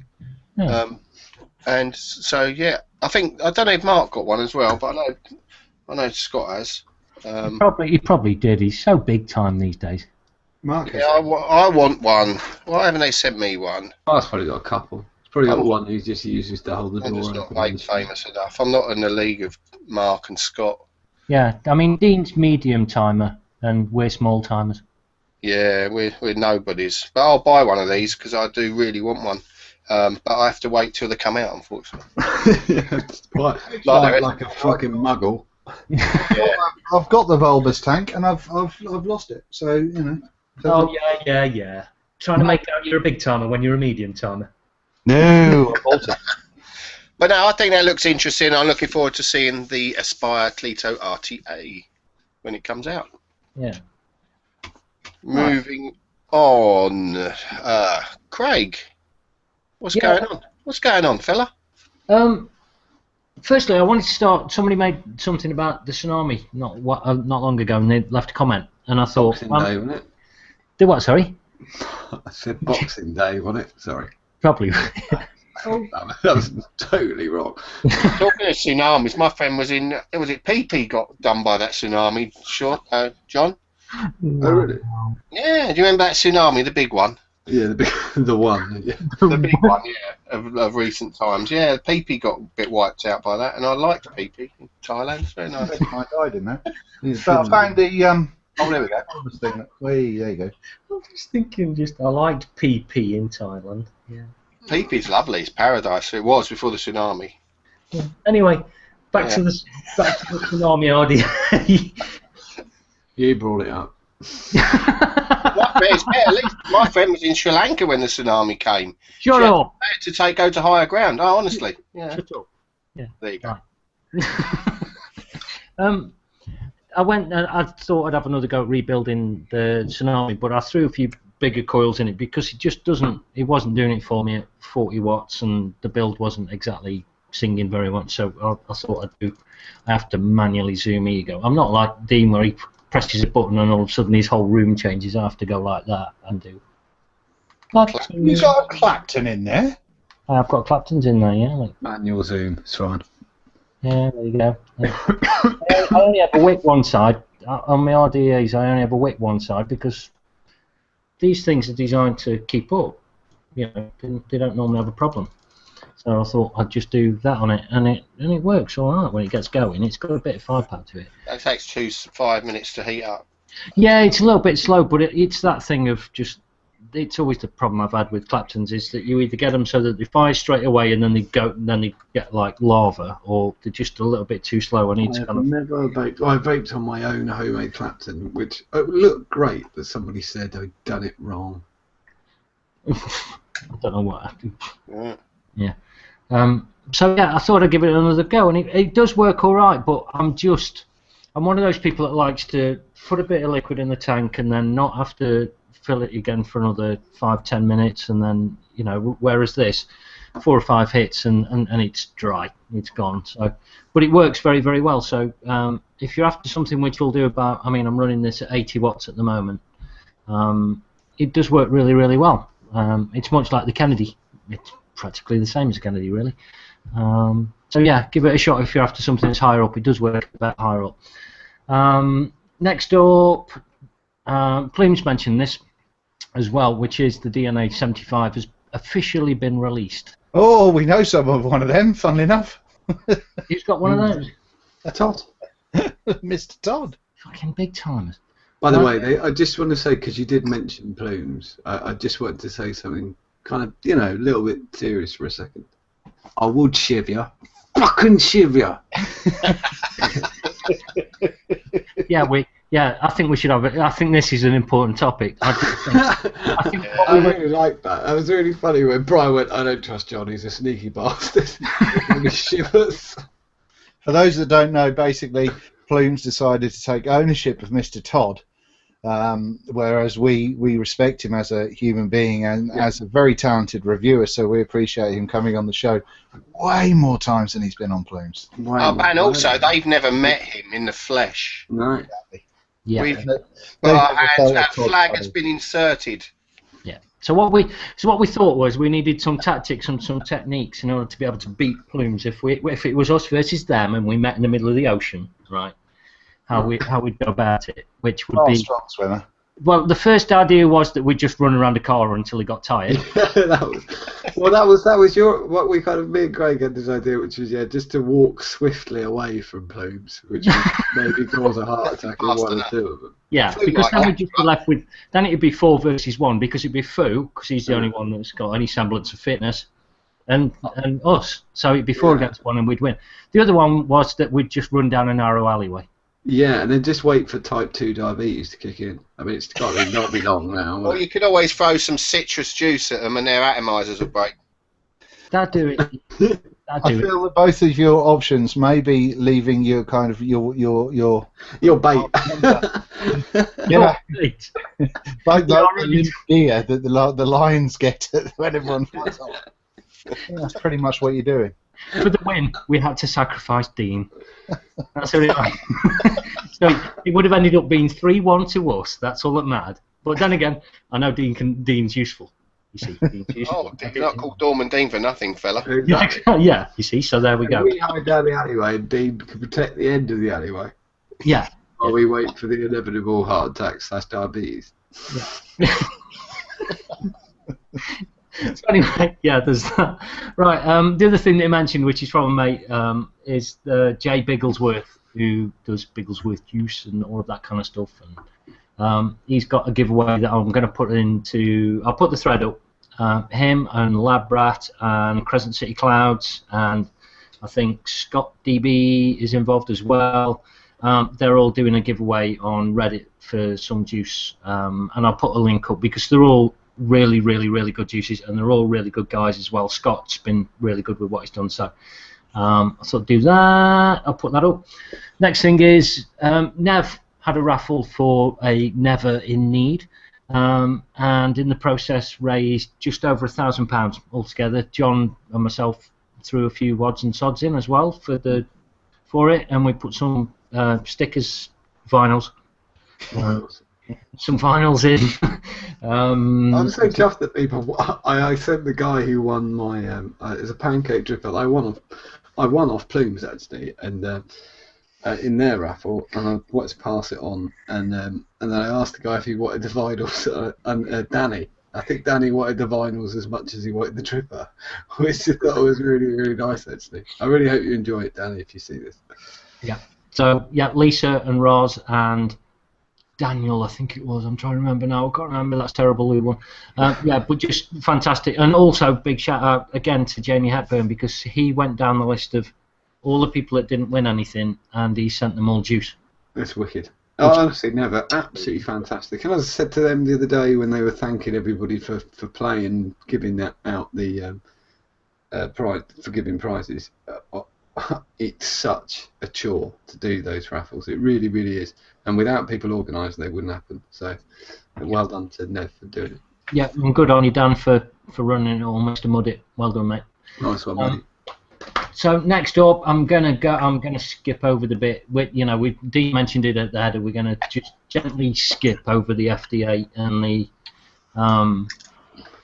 Yeah. And so, yeah, I don't know if Mark got one as well, but I know Scott has. He probably did. He's so big time these days. Mark, yeah, I want one. Why haven't they sent me one? I've probably got a couple. It's probably got one who just uses to hold the door. I'm just not open. vape famous enough. I'm not in the league of Mark and Scott. Yeah, I mean Dean's medium timer and we're small timers. Yeah, we're nobodies. But I'll buy one of these because I do really want one. But I have to wait till they come out, unfortunately. Yeah, it's like a fucking muggle. Yeah. I've got the Volbus tank and I've lost it. So Oh yeah. Trying to make out you're a big timer when you're a medium timer. No. But no, I think that looks interesting. I'm looking forward to seeing the Aspire Cleto RTA when it comes out. Yeah. Moving on, Craig, what's going on? What's going on, fella? Firstly, I wanted to start. Somebody made something about the tsunami not long ago, and they left a comment, and I thought, Boxing Day, wasn't it? Do what? Sorry. I said Boxing Day, wasn't it? Sorry. Probably. That was totally wrong. Talking of tsunamis, my friend was in. Was it PP got done by that tsunami? John? Oh, really? Yeah. Do you remember that tsunami, the big one? Yeah, the one. Yeah. The big one, yeah, of recent times. Yeah, PP got a bit wiped out by that, and I liked PP in Thailand. It's very nice. I died in that. But I found the oh, there we go. There you go. I was thinking, I liked PP in Thailand. Yeah. PP's lovely. It's paradise. It was before the tsunami. Yeah. Anyway, back to the tsunami RDA. You brought it up. At least my friend was in Sri Lanka when the tsunami came. Shut up. Go to higher ground. Oh, honestly. Yeah. Shut up. Yeah. There you go. Right. I went and I thought I'd have another go at rebuilding the tsunami, but I threw a few bigger coils in it because it wasn't doing it for me at 40 watts, and the build wasn't exactly singing very much. So I thought I have to manually zoom ego. I'm not like Dean where he presses a button and all of a sudden his whole room changes. I have to go like that and do. You got a Clapton in there? I've got Claptons in there, yeah. Manual zoom, it's fine. Yeah, there you go. Yeah. I only have a wick one side. On my RDAs, I only have a wick one side because these things are designed to keep up. You know, they don't normally have a problem. So I thought I'd just do that on it, and it works all right when it gets going. It's got a bit of firepower to it. That takes 5 minutes to heat up. Yeah, it's a little bit slow, but it's that thing of just. It's always the problem I've had with Claptons is that you either get them so that they fire straight away and then they get like lava, or they're just a little bit too slow. I never vaped. I vaped on my own homemade Clapton, which looked great, but somebody said I'd done it wrong. I don't know what happened. Yeah. So yeah, I thought I'd give it another go, and it does work all right. But I'm one of those people that likes to put a bit of liquid in the tank and then not have to fill it again for another 5-10 minutes, and then whereas this 4 or 5 hits and it's dry, it's gone. So, but it works very, very well. So if you're after something which will do I'm running this at 80 watts at the moment. It does work really, really well. It's much like the Kennedy. It's practically the same as a Kennedy, really. So yeah, give it a shot if you're after something that's higher up. It does work a bit higher up. Next up, Plumes mentioned this as well, which is the DNA 75 has officially been released. Oh, we know some of one of them, funnily enough. Who's got one of those? Todd. Mr. Todd. Fucking big timers. By the way, I just want to say, because you did mention Plumes, I just wanted to say something kind of, a little bit serious for a second. I would shiv you. Fucking shiv you. Yeah, I think we should have it. I think this is an important topic. I really like that. That was really funny when Brian went, I don't trust John, he's a sneaky bastard. He shivers. For those that don't know, basically, Plumes decided to take ownership of Mr. Todd Whereas we respect him as a human being and as a very talented reviewer, so we appreciate him coming on the show way more times than he's been on Plumes. And also, they've never met him in the flesh. No. Exactly. Yeah. We've got our hands, that flag has been inserted. Yeah. So what we thought was we needed some tactics and some techniques in order to be able to beat Plumes. If it was us versus them and we met in the middle of the ocean, right? How we'd go about it, which would be strong swimmer. Well, the first idea was that we'd just run around a car until he got tired. that was what we kind of, me and Craig had this idea, which was just to walk swiftly away from Plumes, which would maybe cause a heart attack in one or two of them. Yeah, because then we'd just be left with, then it'd be 4 versus 1, because it'd be Fu, because he's the only one that's got any semblance of fitness, and us. So it'd be 4 against 1 and we'd win. The other one was that we'd just run down a narrow alleyway. Yeah, and then just wait for type 2 diabetes to kick in. I mean, it's got to not be long now. Well, you could always throw some citrus juice at them and their atomizers will break. That'd do it. I feel that both of your options may be leaving you kind of your bait. Yeah, like the gear that the lions get when everyone flies off. That's pretty much what you're doing. For the win, we had to sacrifice Dean. That's what it was. So it would have ended up being 3-1 to us. That's all that mattered. But then again, I know Dean's useful. You see, Dean's useful. Oh, you're not called Dorman Dean for nothing, fella. Exactly. Yeah, you see. So there we go. We hide down the alleyway, and Dean can protect the end of the alleyway. Yeah. While we wait for the inevitable heart attack / diabetes. Yeah. So anyway, yeah, there's that. Right, the other thing that you mentioned, which is from a mate, is Jay Bigglesworth, who does Bigglesworth juice and all of that kind of stuff. And he's got a giveaway that I'm going to put into. I'll put the thread up. Him and Lab Rat and Crescent City Clouds, and I think Scott DB is involved as well. They're all doing a giveaway on Reddit for some juice, and I'll put a link up because they're all really, really, really good juices, and they're all really good guys as well. Scott's been really good with what he's done, so I thought do that. I'll put that up. Next thing is Nev had a raffle for a Never in Need, and in the process raised just over £1,000 altogether. John and myself threw a few wads and sods in as well for it, and we put some stickers, vinyls. Some finals in. I'm so chuffed that people. I sent the guy who won my. It's a pancake dripper. I won off Plumes actually, and in their raffle, and I wanted to pass it on, and then I asked the guy if he wanted the vinyls, and Danny. I think Danny wanted the vinyls as much as he wanted the dripper, which I thought was really, really nice actually. I really hope you enjoy it, Danny, if you see this. Yeah. So yeah, Lisa and Roz and Daniel, I think it was. I'm trying to remember now. I can't remember. That's terrible. One. Yeah, but just fantastic. And also, big shout out again to Jamie Hepburn because he went down the list of all the people that didn't win anything, and he sent them all juice. That's wicked. Oh, honestly, never. Absolutely fantastic. And as I said to them the other day when they were thanking everybody for playing and giving that out the prize for giving prizes. It's such a chore to do those raffles. It really, really is. And without people organising, they wouldn't happen. So, well done to Nev for doing it. Yeah, and good on you, Dan, for running it all, Mr. Muddit. Well done, mate. Nice one, mate. So next up, I'm gonna skip over the bit. Dean mentioned it at the header. We're gonna just gently skip over the FDA and the.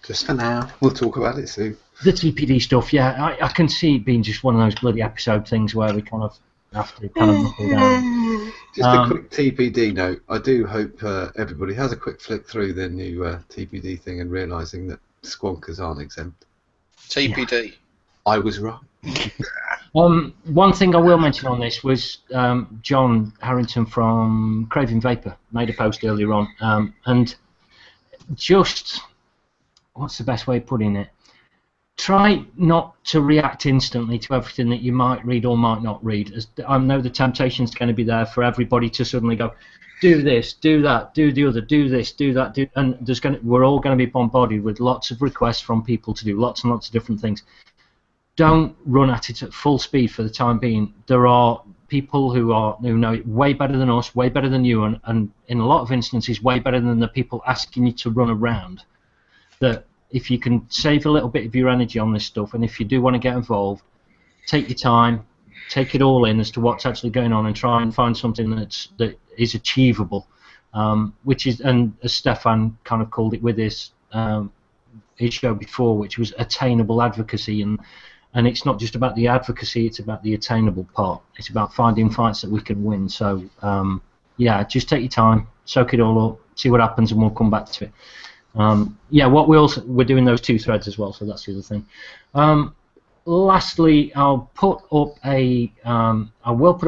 Just for now. We'll talk about it soon. The TPD stuff, yeah, I can see it being just one of those bloody episode things where we kind of have to kind of knuckle down. Just a quick TPD note. I do hope everybody has a quick flick through their new TPD thing and realising that squonkers aren't exempt. TPD. Yeah. I was wrong. One thing I will mention on this was John Harrington from Craving Vapor made a post earlier on, and just what's the best way of putting it? Try not to react instantly to everything that you might read or might not read. As I know the temptation's going to be there for everybody to suddenly go, do this, do that, do the other, do this, do that, and we're all going to be bombarded with lots of requests from people to do lots and lots of different things. Don't run at it at full speed for the time being. There are people who know it way better than us, way better than you, and in a lot of instances way better than the people asking you to run around. That if you can save a little bit of your energy on this stuff, and if you do want to get involved, take your time, take it all in as to what's actually going on, and try and find something that is achievable. Which is, and as Stefan kind of called it with his show before, which was attainable advocacy, and it's not just about the advocacy, it's about the attainable part. It's about finding fights that we can win. So yeah, just take your time, soak it all up, see what happens, and we'll come back to it. Yeah, we're doing those 2 threads as well, so that's the other thing. Lastly, I will put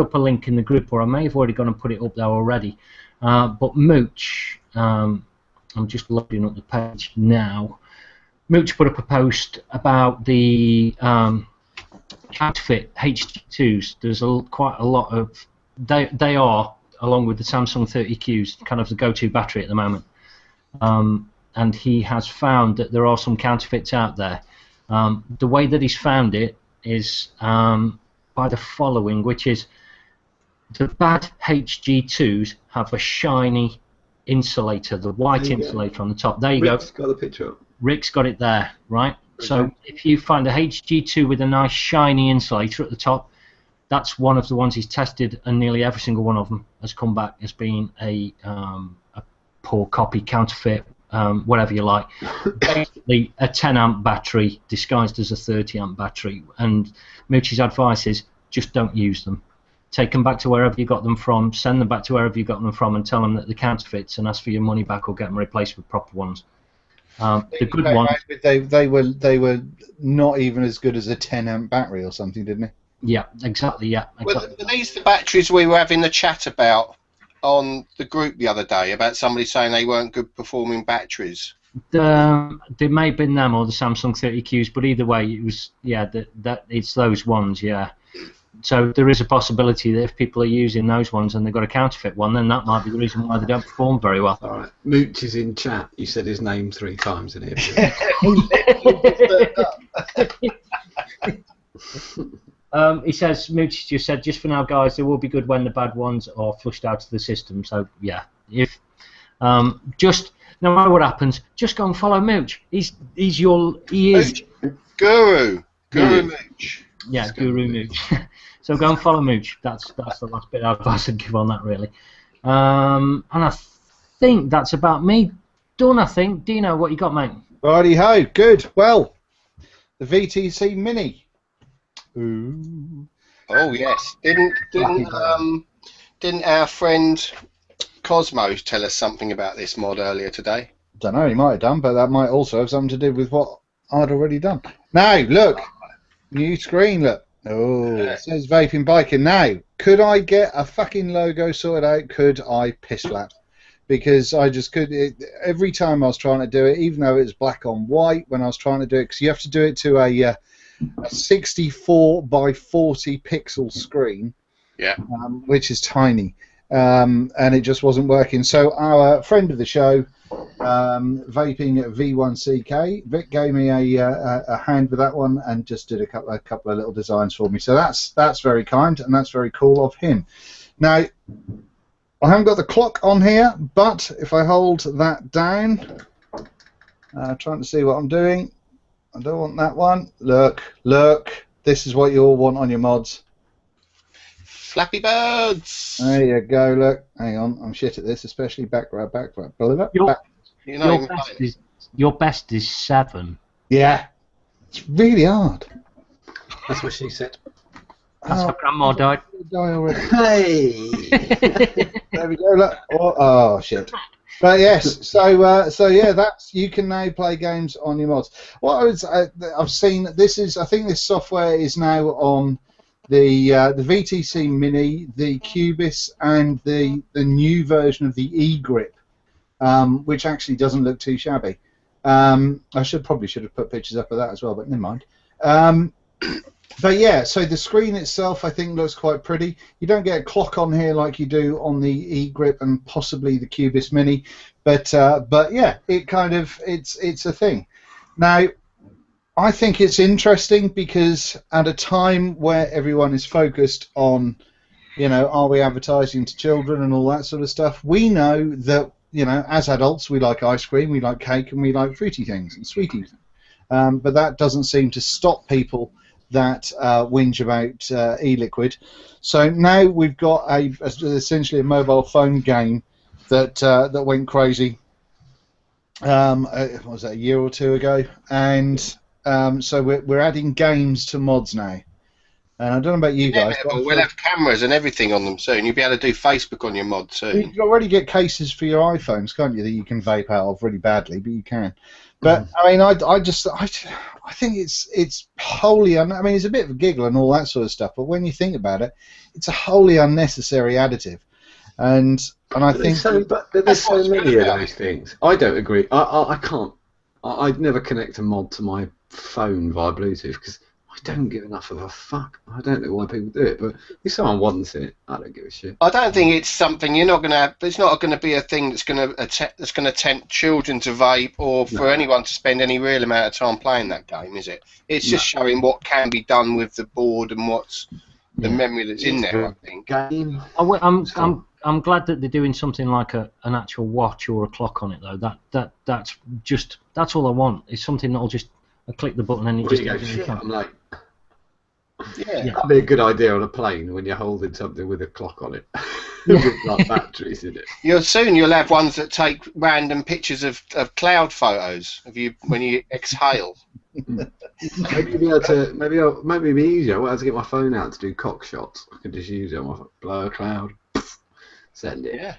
up a link in the group, or I may have already gone and put it up there already. But Mooch, I'm just loading up the page now. Mooch put up a post about the counterfeit HG2s. There's quite a lot of, they are, along with the Samsung 30Qs, kind of the go-to battery at the moment. And he has found that there are some counterfeits out there. The way that he's found it is by the following, which is the bad HG2s have a shiny insulator, the white insulator on the top. There you go. Rick's got the picture up. Rick's got it there, right? Okay. So if you find a HG2 with a nice shiny insulator at the top, that's one of the ones he's tested, and nearly every single one of them has come back as being a poor copy, counterfeit, whatever you like. Basically a 10 amp battery disguised as a 30 amp battery, and Mooch's advice is just don't use them. Take them back to wherever you got them from, send them back to wherever you got them from, and tell them that they're counterfeits, and ask for your money back or get them replaced with proper ones. The good ones. They were not even as good as a 10 amp battery or something, didn't they? Yeah, exactly. Yeah. Exactly. Well, these the batteries we were having the chat about on the group the other day, about somebody saying they weren't good performing batteries. There may have been them or the Samsung 30Qs, but either way, it was that it's those ones. Yeah. So there is a possibility that if people are using those ones and they've got a counterfeit one, then that might be the reason why they don't perform very well. All right. Mooch is in chat. You said his name 3 times in here. He says, Mooch just said, just for now, guys, they will be good when the bad ones are flushed out of the system. So, yeah. If just, no matter what happens, just go and follow Mooch. He is Guru Mooch. Yeah, Guru Mooch. So go and follow Mooch. That's the last bit of advice I'd give on that, really. And I think that's about me done, I think. Dino, what you got, mate? Righty ho, good. Well, the VTC Mini. Ooh. Oh yes. Didn't our friend Cosmo tell us something about this mod earlier today? Don't know, he might have done, but that might also have something to do with what I'd already done. Now, look. New screen, look. Oh, it says vaping biking. Now, could I get a fucking logo sorted out? Could I piss flap? Because I just could. Every time I was trying to do it, even though it was black on white, when I was trying to do it, because you have to do it to a 64 by 40 pixel screen, yeah, which is tiny, and it just wasn't working. So our friend of the show, vaping at V1CK, Vic gave me a hand with that one and just did a couple of little designs for me. So that's very kind and that's very cool of him. Now, I haven't got the clock on here, but if I hold that down, trying to see what I'm doing. I don't want that one. Look, this is what you all want on your mods. Flappy Birds. There you go. Look, hang on, I'm shit at this, especially back. Your best is 7. Yeah, it's really hard. That's what she said. That's what Grandma died. Hey. There we go. Look. Oh shit. But yes, so yeah, that's, you can now play games on your mods. What I've seen, I think this software is now on the VTC Mini, the Cubis, and the new version of the eGrip, which actually doesn't look too shabby. I probably should have put pictures up of that as well, but never mind. But yeah, so the screen itself I think looks quite pretty. You don't get a clock on here like you do on the eGrip and possibly the Cubis Mini, but yeah, it kind of it's a thing. Now, I think it's interesting because at a time where everyone is focused on You know, are we advertising to children and all that sort of stuff? We know that, you know, as adults we like ice cream, we like cake, and we like fruity things and sweeties. But that doesn't seem to stop people that whinge about e-liquid. So now we've got essentially a mobile phone game that went crazy. What was that, a year or two ago? And so we're adding games to mods now. And I don't know about you guys. But we'll have cameras and everything on them soon. You'll be able to do Facebook on your mod soon. You can already get cases for your iPhones, can't you, that you can vape out of really badly, but you can. But I mean, I think it's wholly. I mean, it's a bit of a giggle and all that sort of stuff. But when you think about it, it's a wholly unnecessary additive. And I think. But there's so many of those things. I don't agree. I can't. I'd never connect a mod to my phone via Bluetooth because I don't give enough of a fuck. I don't know why people do it, but if someone wants it, I don't give a shit. I don't think it's something you're not going to have. It's not going to be a thing that's going to tempt children to vape or for anyone to spend any real amount of time playing that game, is it? It's just showing what can be done with the board and what's the memory that's in there. I think. I'm glad that they're doing something like an actual watch or a clock on it though. That's all I want. It's something that'll just click the button and it just goes in the I'm like. Yeah, that'd be a good idea on a plane when you're holding something with a clock on it, with like batteries in it. You'll have ones that take random pictures of cloud photos of you when you exhale. Maybe be able to, maybe it'd be easier. I won't have to get my phone out to do cock shots. I can just use it on my blow a cloud, send it. Yeah.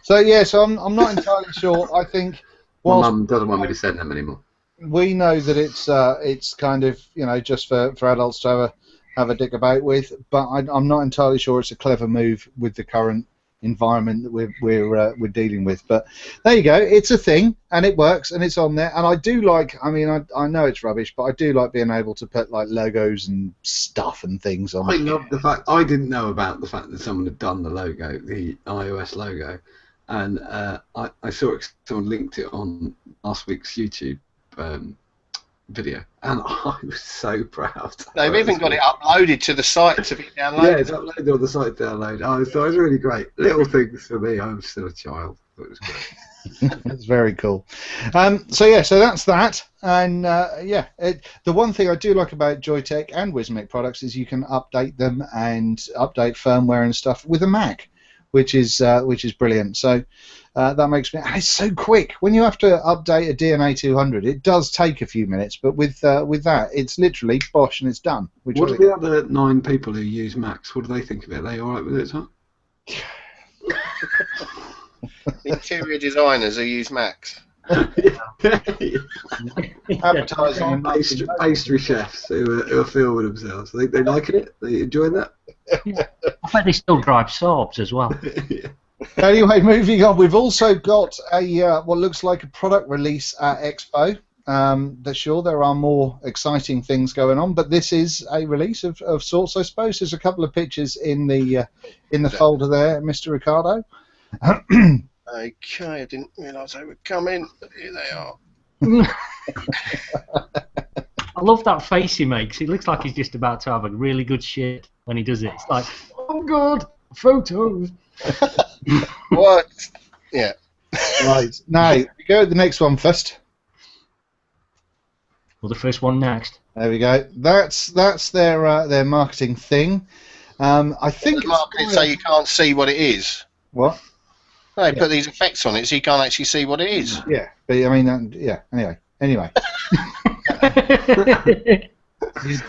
So I'm not entirely sure. I think my mum doesn't want me to send them anymore. We know that it's kind of, you know, just for adults to have a dick about with, but I'm not entirely sure it's a clever move with the current environment that we're dealing with. But there you go, it's a thing and it works and it's on there. And I do like, I mean, I know it's rubbish, but I do like being able to put like logos and stuff and things on. I love the fact I didn't know about the fact that someone had done the logo, the iOS logo, and I saw someone linked it on last week's YouTube video, and I was so proud. They've even got it uploaded to the site to be downloaded. Yeah, it's uploaded on the site to download. I thought it was really great. Little things for me. I'm still a child. It was great. That's very cool. So that's that. And the one thing I do like about Joytech and Wismic products is you can update them and update firmware and stuff with a Mac, which is brilliant. So that makes me. It's so quick when you have to update a DNA 200. It does take a few minutes, but with that, it's literally bosh and it's done. What do the other 9 people who use Macs? What do they think of it? Are they all right with it, Tom? Interior designers who use Macs. Advertising and pastry chefs who are filming themselves. They liking it? They enjoying that? I bet they still drive Saabs as well. Yeah. Anyway, moving on, we've also got a what looks like a product release at Expo. Sure, there are more exciting things going on, but this is a release of sorts, I suppose. There's a couple of pictures in the folder there, Mr. Ricardo. Okay, I didn't realise they were coming, but here they are. I love that face he makes. He looks like he's just about to have a really good shit when he does it. It's like, oh God, photos. What? Yeah. Right. Now, we go to the next one first. Well, the first one next. There we go. That's their marketing thing. I think the marketing so you can't see what it is. What? They put these effects on it so you can't actually see what it is. Yeah, but I mean, yeah. Anyway.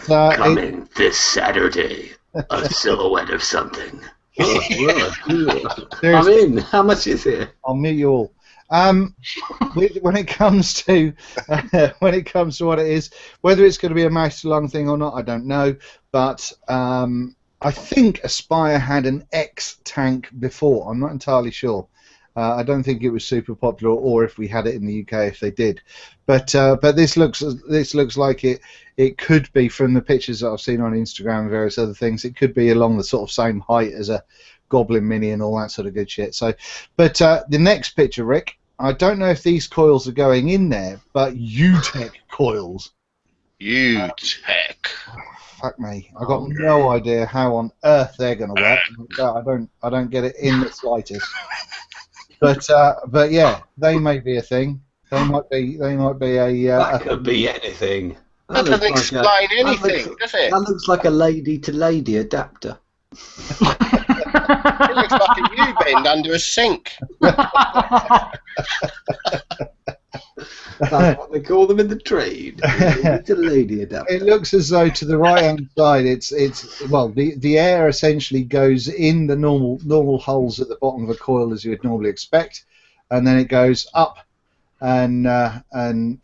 Come in this Saturday. A silhouette of something. I'm in. How much is it? I'll meet you all. When it comes to what it is, whether it's going to be a mouth-to-lung thing or not, I don't know. But I think Aspire had an X tank before. I'm not entirely sure. I don't think it was super popular, or if we had it in the UK, if they did. But this looks like it could be, from the pictures that I've seen on Instagram and various other things, it could be along the sort of same height as a Goblin Mini and all that sort of good shit. So, but the next picture, Rick, I don't know if these coils are going in there, but UTEC coils. You tech. Fuck me. I've got no idea how on earth they're going to work. I don't get it in the slightest. But yeah, they may be a thing. They might be a. That could be anything. That doesn't explain anything, does it? That looks like a lady-to-lady adapter. It looks like a U-bend under a sink. That's what they call them in the trade. Lady-to-lady adapter. It looks as though to the right-hand side, the air essentially goes in the normal holes at the bottom of a coil as you would normally expect, and then it goes up and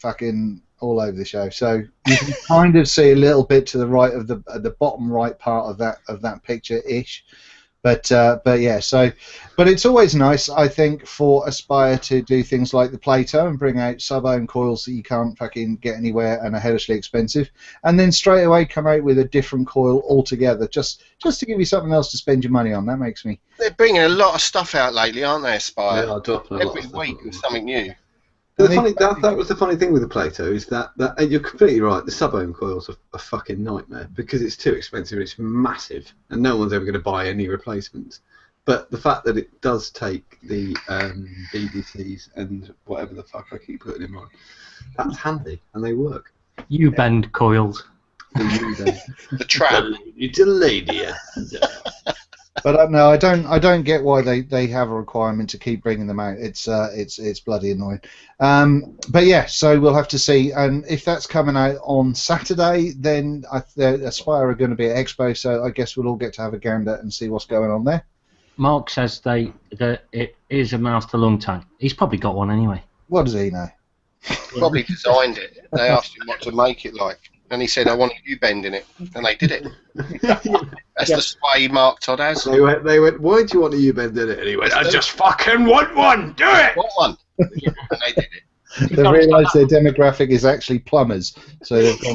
fucking all over the show. So you can kind of see a little bit to the right of the bottom right part of that picture ish. But yeah, but it's always nice, I think, for Aspire to do things like the Plato and bring out sub-ohm coils that you can't fucking get anywhere and are hellishly expensive, and then straight away come out with a different coil altogether, just to give you something else to spend your money on. That makes me. They're bringing a lot of stuff out lately, aren't they, Aspire? Yeah, every week with something new. That was the funny thing with the Plato is that and you're completely right. The sub-ohm coils are a fucking nightmare because it's too expensive. It's massive, and no one's ever going to buy any replacements. But the fact that it does take the BDCs and whatever the fuck I keep putting in mind, that's handy, and they work. U-bend coils. The trap. It's a lady. But no, I don't get why they have a requirement to keep bringing them out. It's bloody annoying. But yeah, so we'll have to see. And if that's coming out on Saturday, then Aspire are going to be at Expo, so I guess we'll all get to have a gander and see what's going on there. Mark says that it is a mouth to lung tank. He's probably got one anyway. What does he know? Probably designed it. They asked him what to make it like, and he said, "I want a U-bend in it," and they did it. That's the sway Mark Todd has. They went, why do you want a U-bend in it? And he went, I just fucking want one. Do it. Want one? Yeah, and they did it. They realised their demographic is actually plumbers, so they've gone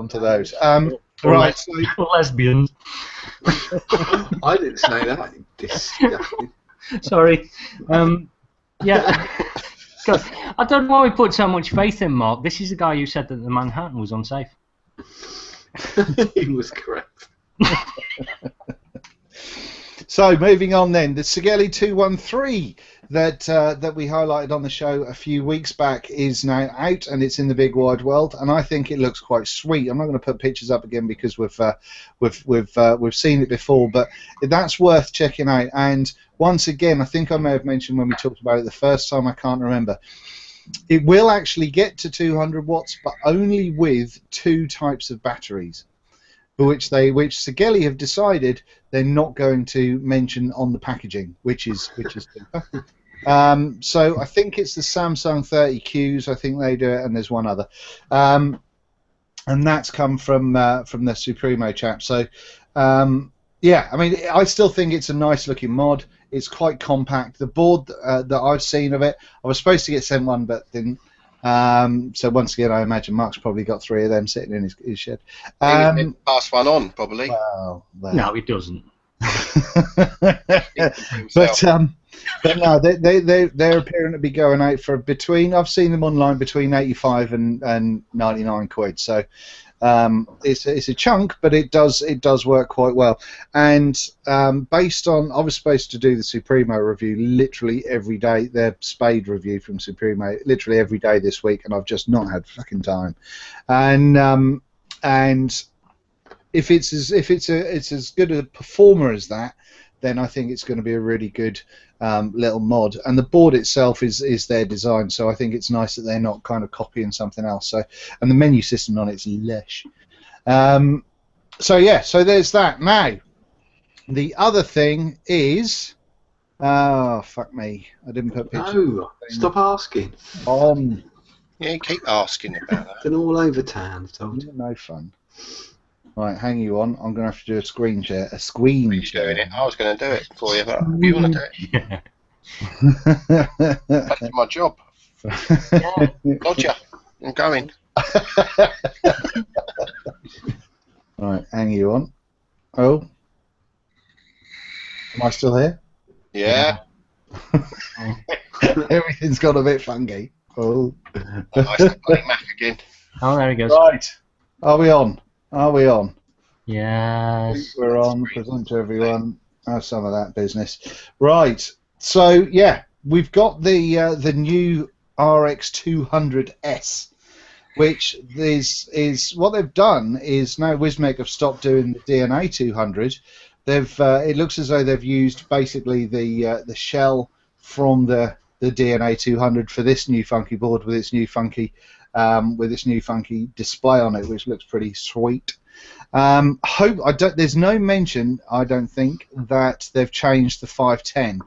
to those. Right, so lesbians. I didn't say that. Disgusting. Sorry. Yeah. God, I don't know why we put so much faith in Mark. This is the guy who said that the Manhattan was unsafe. He was correct. So moving on then, the Sigelli 213 that we highlighted on the show a few weeks back is now out, and it's in the big wide world, and I think it looks quite sweet. I'm not going to put pictures up again because we've seen it before, but that's worth checking out. And once again, I think I may have mentioned when we talked about it the first time, I can't remember. It will actually get to 200 watts, but only with 2 types of batteries, which Sigelli have decided they're not going to mention on the packaging, which is super. So I think it's the Samsung 30Qs. I think they do it, and there's one other, and that's come from the Supremo chap. So yeah, I mean, I still think it's a nice looking mod. It's quite compact. The board that I've seen of it, I was supposed to get sent one, but didn't. So once again, I imagine Mark's probably got 3 of them sitting in his shed. Pass one on, probably. Well, no, he doesn't. But no, they're appearing to be going out for between. I've seen them online between 85 and 99 quid. So it's a chunk, but it does work quite well. And based on, I was supposed to do the Supremo review literally every day, their Spade review from Supremo literally every day this week, and I've just not had fucking time. And if it's as good a performer as that, then I think it's going to be a really good little mod. And the board itself is their design, so I think it's nice that they're not kind of copying something else. So, and the menu system on it's lush. So yeah, so there's that. Now, the other thing is, oh fuck me, I didn't put pictures. No, stop asking. Yeah, you keep asking about that. It's been all over town, I told you. No fun. Right, hang you on. I'm going to have to do a screen share. A screen share. Doing it. I was going to do it for you, but you want to do it. That's my job. Gotcha. I'm going. Right, hang you on. Oh. Am I still here? Yeah. Everything's got a bit funky. Oh. Nice to play Mac again. Oh, there he goes. Right. Are we on? Are we on? Yes. We're on. Present to everyone. Have some of that business. Right. So yeah, we've got the new RX200S, which is what they've done is now Wismec have stopped doing the DNA 200. They've it looks as though they've used basically the shell from the DNA 200 for this new funky board with its new funky display on it, which looks pretty sweet. There's no mention, I don't think, that they've changed the 510,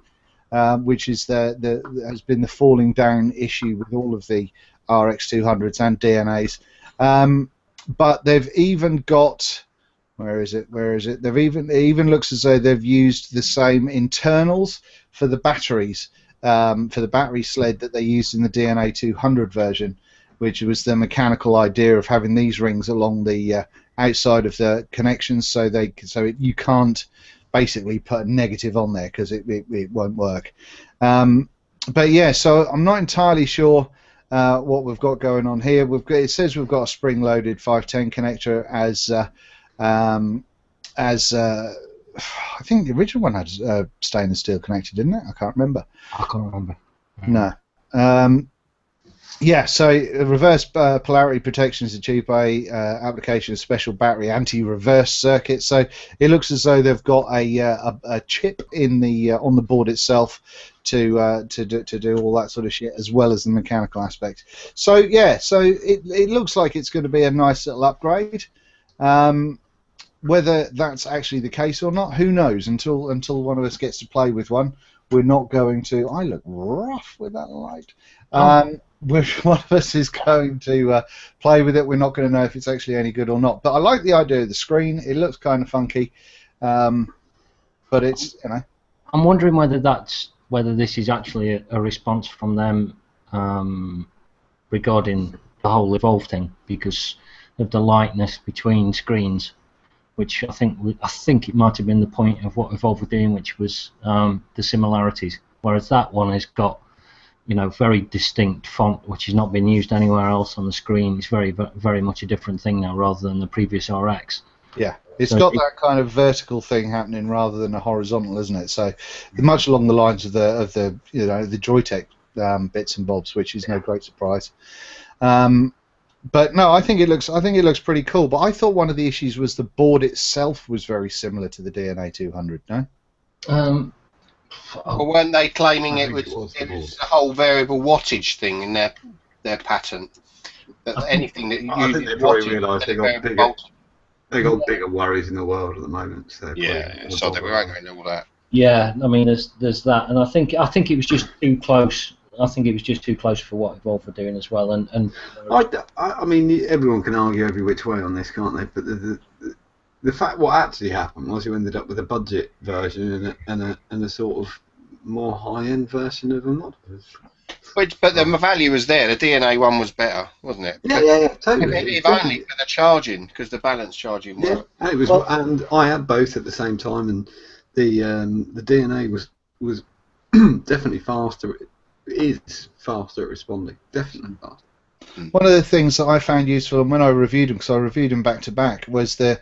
which is has been the falling down issue with all of the RX200s and DNAs. But they've even got, where is it? It even looks as though they've used the same internals for the batteries, for the battery sled that they used in the DNA 200 version, which was the mechanical idea of having these rings along the outside of the connections, so you can't basically put a negative on there because it won't work. But yeah, so I'm not entirely sure what we've got going on here. It says we've got a spring-loaded 510 connector I think the original one had stainless steel connected, didn't it? I can't remember. I can't remember. No. Yeah, so reverse polarity protection is achieved by application of special battery anti-reverse circuit. So it looks as though they've got a chip in the on the board itself to do all that sort of shit, as well as the mechanical aspect. So yeah, so it looks like it's going to be a nice little upgrade. Whether that's actually the case or not, who knows? Until one of us gets to play with one, we're not going to. I look rough with that light. One of us is going to play with it. We're not going to know if it's actually any good or not. But I like the idea of the screen. It looks kind of funky, but it's I'm wondering whether this is actually a response from them regarding the whole Evolve thing, because of the lightness between screens, which I think it might have been the point of what Evolve were doing, which was the similarities. Whereas that one has got, very distinct font, which has not been used anywhere else on the screen. It's very, very much a different thing now, rather than the previous RX. Yeah, it's got that kind of vertical thing happening rather than a horizontal, isn't it? So much along the lines of the Joytech bits and bobs, which is no great surprise. But no, I think it looks pretty cool. But I thought one of the issues was the board itself was very similar to the DNA 200. No. Well, weren't they claiming it was the whole variable wattage thing in their patent? That anything that uses I think they probably realised they got voltage. bigger worries in the world at the moment. So so they won't go into all that. Yeah, I mean, there's that, and I think it was just too close. I think it was just too close for what Evolve were doing as well. And I mean, everyone can argue every which way on this, can't they? But the fact what actually happened was you ended up with a budget version and a sort of more high-end version of a mod. But the value was there. The DNA one was better, wasn't it? Yeah, totally. If only for the charging, because the balance charging worked. Yeah, and it was, and I had both at the same time, and the DNA was definitely faster. It is faster at responding, definitely faster. One of the things that I found useful, and when I reviewed them, because I reviewed them back to back, was the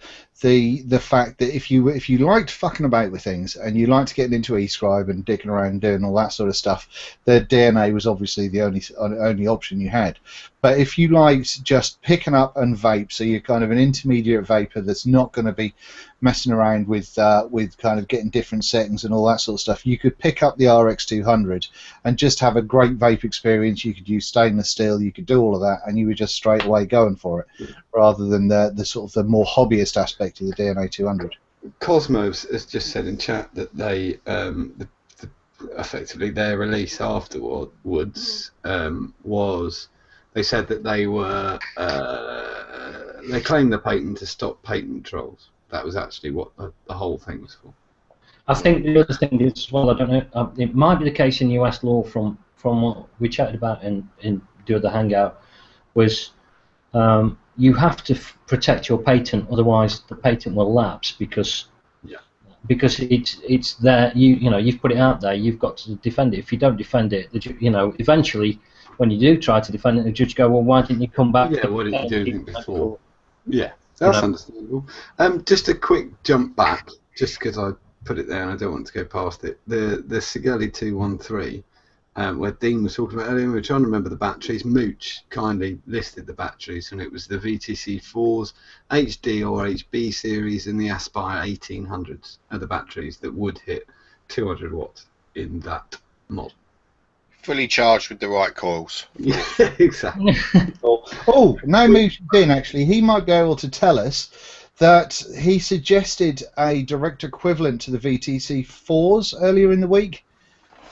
fact that if you liked fucking about with things and you liked getting into eScribe and dicking around and doing all that sort of stuff, the DNA was obviously the only option you had. But if you liked just picking up and vape, so you're kind of an intermediate vapor that's not going to be messing around with kind of getting different settings and all that sort of stuff, you could pick up the RX200 and just have a great vape experience. You could use stainless steel, you could do all of that, and you were just straight away going for it, rather than the sort of the more hobbyist aspect of the DNA 200. Cosmos has just said in chat that they effectively their release afterwards was, they said that they claimed the patent to stop patent trolls. That was actually what the whole thing was for. I think the other thing is as well, I don't know, it might be the case in US law from what we chatted about in the other hangout, was you have to protect your patent, otherwise the patent will lapse, because because it's there. You know you've put it out there. You've got to defend it. If you don't defend it, eventually when you do try to defend it, the judge go, well, why didn't you come back? Yeah, why didn't you do anything before? Yeah, You that's know. understandable. Just a quick jump back, just because I put it there and I don't want to go past it. The Sigelli 213, where Dean was talking about earlier, we were trying to remember the batteries. Mooch kindly listed the batteries, and it was the VTC 4s, HD or HB series, and the Aspire 1800s are the batteries that would hit 200 watts in that mod. Fully charged with the right coils. Yeah, exactly. Oh, no, Mooch Dean, actually, he might be able to tell us that he suggested a direct equivalent to the VTC 4s earlier in the week.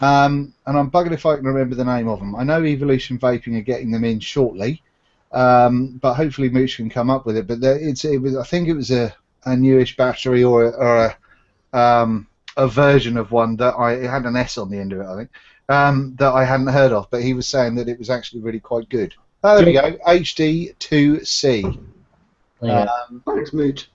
And I'm buggered if I can remember the name of them. I know Evolution Vaping are getting them in shortly, but hopefully Mooch can come up with it. But I think it was a newish battery or a version of one that it had an S on the end of it, I think, that I hadn't heard of. But he was saying that it was actually really quite good. Oh, there we go, HD2C. Thanks, Mooch.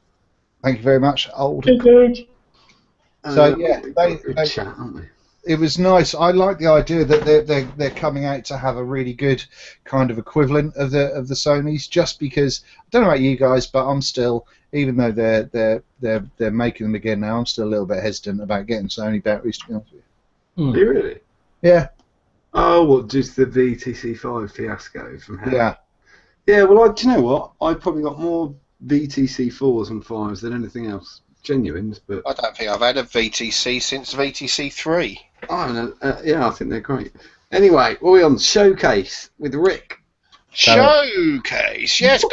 Thank you very much, old. So yeah, they chat, aren't they? It was nice. I like the idea that they're coming out to have a really good kind of equivalent of the Sonys. Just because I don't know about you guys, but I'm still, even though they're making them again now, I'm still a little bit hesitant about getting Sony batteries. To be honest with you. Are you really? Yeah. Oh, what, just the VTC5 fiasco from hell? Yeah. Yeah, well, do you know what? I've probably got more VTC4s and 5s than anything else. Genuines, but... I don't think I've had a VTC since VTC3. Oh, yeah, I think they're great. Anyway, what are we on? Showcase with Rick. Showcase! Yes,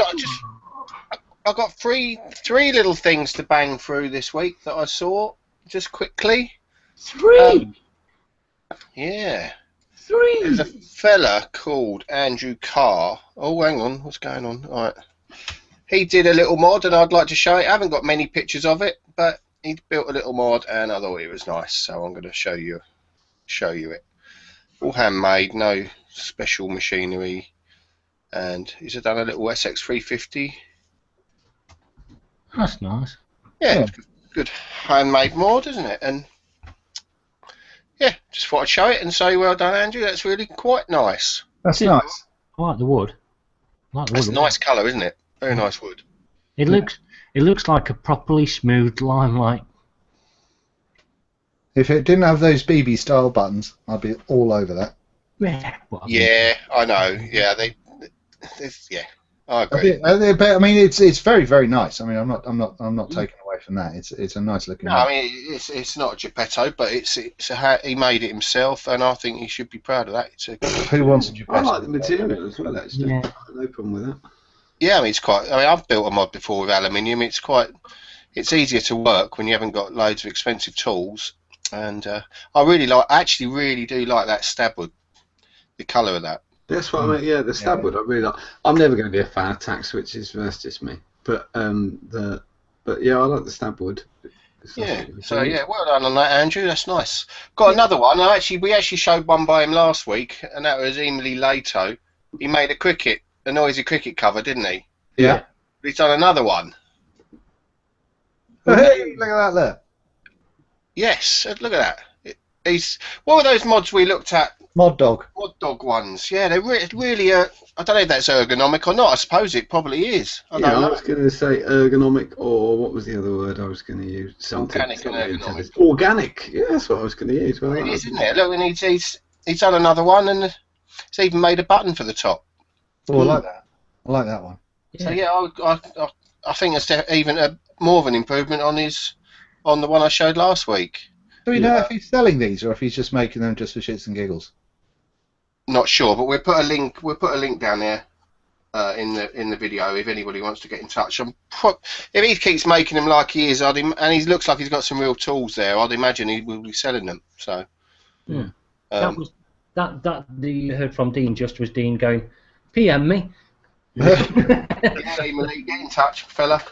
I've got three little things to bang through this week that I saw, just quickly. Three? Yeah. Three? There's a fella called Andrew Carr. Oh, hang on, what's going on? All right. He did a little mod, and I'd like to show it. I haven't got many pictures of it, but he built a little mod, and I thought it was nice, so I'm going to show you it. All handmade, no special machinery, and he's done a little SX350. That's nice. Yeah, good handmade mod, isn't it? And yeah, just thought I'd show it and say, well done, Andrew. That's really quite nice. That's nice. I like the wood. That's a nice colour, isn't it? Very nice wood. It looks like a properly smooth limelight. If it didn't have those BB style buttons, I'd be all over that. Yeah, I know. Yeah, yeah, I agree. I mean, it's very, very nice. I mean, I'm not taking away from that. It's a nice looking. No, I mean, it's not a Geppetto, but he made it himself, and I think he should be proud of that. Who wants a Geppetto? I like the material as well, actually. Yeah. No problem with that. Yeah, I mean, I've built a mod before with aluminium. It's easier to work when you haven't got loads of expensive tools, and I actually really do like that stab wood, the colour of that. That's what I mean. Yeah, the stab wood. I really like. I'm never going to be a fan of tack switches. That's just me. But yeah, I like the stab wood. Yeah. So yeah, well done on that, Andrew. That's nice. Got another one. We actually showed one by him last week, and that was Emily Lato. He made a noisy cricket cover, didn't he? Yeah. He's done another one. Hey, look at that there. Yes, look at that. What were those mods we looked at? Mod dog ones. Yeah, they're really. I don't know if that's ergonomic or not. I suppose it probably is. I was going to say ergonomic, or what was the other word I was going to use? Organic and ergonomic. Organic. Yeah, that's what I was going to use. Well, it is, isn't it? Look, and he's done another one, and he's even made a button for the top. Oh, I like that. I like that one. Yeah. So yeah, I think it's even more of an improvement on the one I showed last week. Do we know if he's selling these or if he's just making them just for shits and giggles? Not sure, but we'll put a link down there in the video if anybody wants to get in touch. If he keeps making them like he is, and he looks like he's got some real tools there, I'd imagine he will be selling them. So yeah. That you heard from Dean just was Dean going, PM me. Get in touch, fella.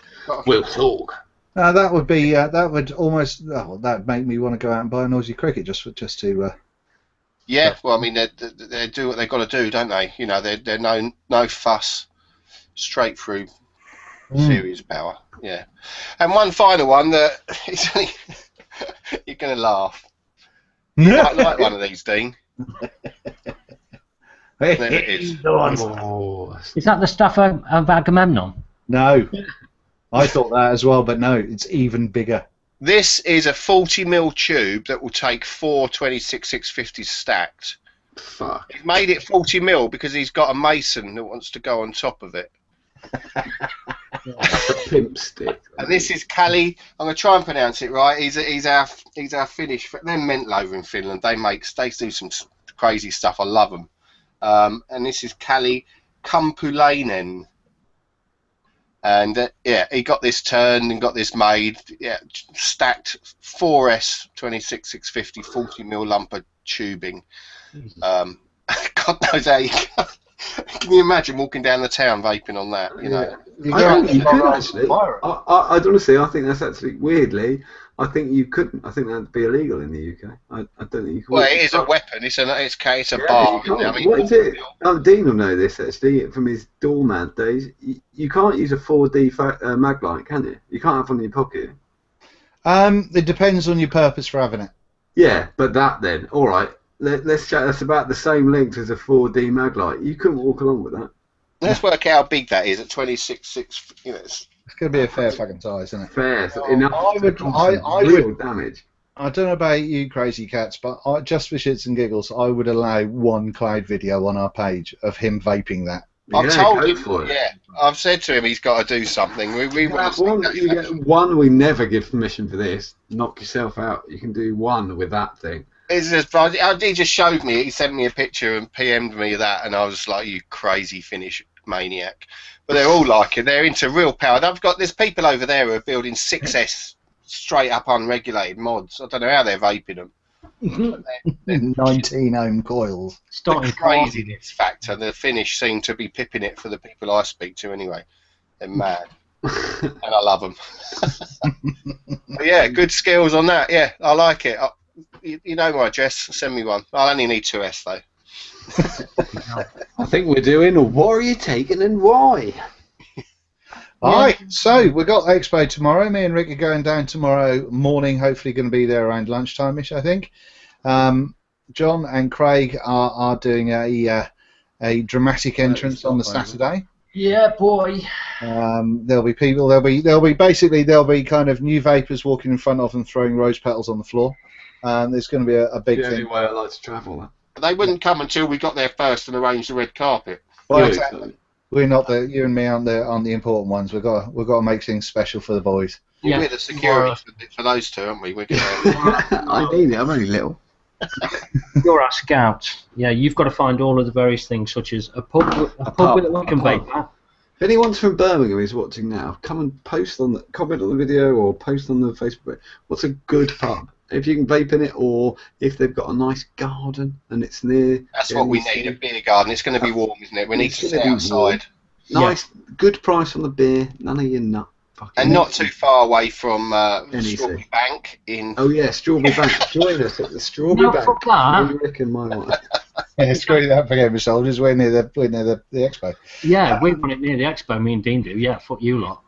We'll talk. That would be that would almost that'd make me want to go out and buy a noisy cricket just to. Yeah, well, I mean, they do what they've got to do, don't they? You know, they're no fuss, straight through, serious power. Yeah. And one final one that You're going to laugh. You might like one of these, Dean. There it is. Oh, Is that the stuff of Agamemnon? No, I thought that as well, but no, it's even bigger. This is a 40mm tube that will take 4 26650s stacked. fuck. He's made it 40mm because he's got a mason that wants to go on top of it. That's a pimp stick. And this is Kali. I'm going to try and pronounce it right. He's our Finnish. They're mental over in Finland. They do some crazy stuff. I love them. And this is Kali Kumpulainen. And yeah, he got this turned and got this made. Yeah, stacked 4S 26650 40mm lumper tubing. God knows how you can you imagine walking down the town vaping on that? You know, I think you could actually. I honestly, I think that's actually weirdly. I think you couldn't. I think that'd be illegal in the UK. I don't think you could. Well, it is a weapon. It's a bar. I mean, what is it? Dean will know this actually from his doorman days. You can't use a 4D mag light, can you? You can't have one in your pocket. It depends on your purpose for having it. Yeah, but that then, all right. Let's chat. That's about the same length as a 4D mag light. You couldn't walk along with that. Let's work out how big that is at 26.6. You know, it's going to be a fair fucking size, isn't it? Fair. Enough I real would damage. I don't know about you crazy cats, but just for shits and giggles, I would allow one Clyde video on our page of him vaping that. I've told him, yeah. I've said to him he's got to do something. We want you get one. We never give permission for this. Knock yourself out. You can do one with that thing. It's just, he just showed me. He sent me a picture and PM'd me that, and I was like, "You crazy Finnish maniac!" But they're all like it. They're into real power. There's people over there who are building 6S straight up unregulated mods. I don't know how they're vaping them. 19 ohm coils. The craziness factor. The Finnish seem to be pipping it for the people I speak to anyway. They're mad. And I love them. But yeah, good skills on that. Yeah, I like it. You know my address. Send me one. I'll only need 2S though. I think we're doing what are you taking and why? Alright, so we've got Expo tomorrow. Me and Rick are going down tomorrow morning, hopefully going to be there around lunchtime-ish, I think. John and Craig are doing a dramatic entrance on the Saturday. Yeah, boy. There'll be people. There'll be kind of new vapors walking in front of them, throwing rose petals on the floor. There's going to be a big thing. The only way I like to travel. They wouldn't come until we got there first and arranged the red carpet. Well, exactly. We're not you and me aren't the important ones. We've got to make things special for the boys. Yeah, we're the security for those two, aren't we? I need it. I'm only little. You're our scout. Yeah, you've got to find all of the various things, such as a pub that we can vape at. If anyone's from Birmingham is watching now, come and comment on the video or post on the Facebook. What's a good pub? If you can vape in it, or if they've got a nice garden and it's near. That's what we need, a beer garden. It's going to be warm, isn't it? We need to sit outside. Nice, good price on the beer. None of your nut. And not too far away from Strawberry Bank in. Oh yeah, Strawberry Bank. Join us at the Strawberry Bank. Fuck that. You reckon my wife? Yeah, screw that for Game Soldiers. We're near the Expo. Yeah, we want it near the Expo. Me and Dean do. Yeah, fuck you lot.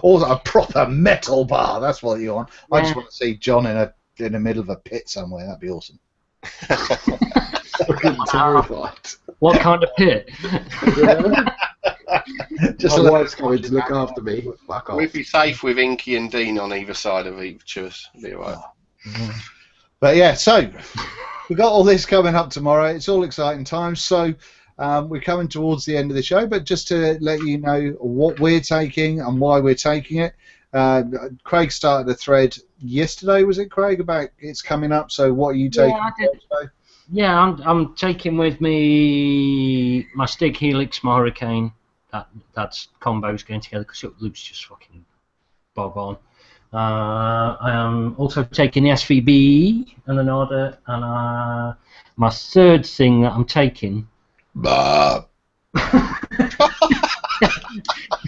Also a proper metal bar. That's what you want. I just want to see John in the middle of a pit somewhere. That'd be awesome. Fucking terrified. What kind of pit? Just my wife's coming to look after me. Fuck off. We'd be safe with Inky and Dean on either side of each of us. Be alright. But yeah, so we've got all this coming up tomorrow. It's all exciting times. So we're coming towards the end of the show, but just to let you know what we're taking and why we're taking it. Craig started a thread yesterday, was it, Craig, about it's coming up? So what are you taking? Yeah, I did. Yeah, I'm taking with me my Stig Helix, my Hurricane. That's combos going together because it looks just fucking bob on. I am also taking the SVB and an order, and my third thing that I'm taking. Oh,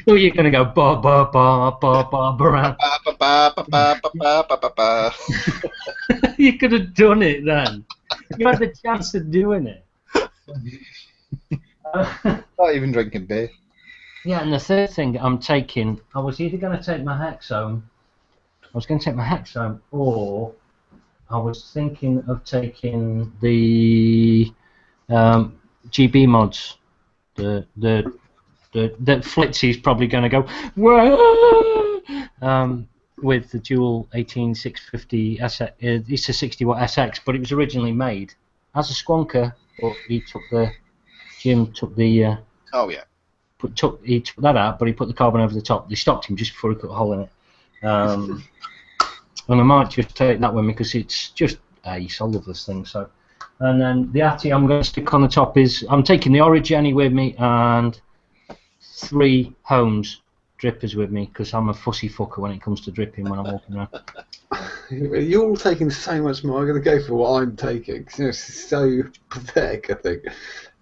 you're gonna go ba ba ba ba ba ba ba. You could have done it then. You had the chance of doing it. Not even drinking beer. Yeah, and the third thing I'm taking, I was either going to take my Hexome was going to take my Hexome, or I was thinking of taking the GB mods. The Flitzy's probably going to go whoa, with the dual 18650 SX. It's a 60 watt SX, but it was originally made as a squonker. But Jim took the he took that out, but he put the carbon over the top. They stopped him just before he put a hole in it. And I might just take that one because it's just ace. I love this thing. So, and then the Atty I'm going to stick on the top is I'm taking the Origeni with me and 3 Holmes drippers with me because I'm a fussy fucker when it comes to dripping when I'm walking around. You're all taking so much more. I'm going to go for what I'm taking. It's so pathetic, I think,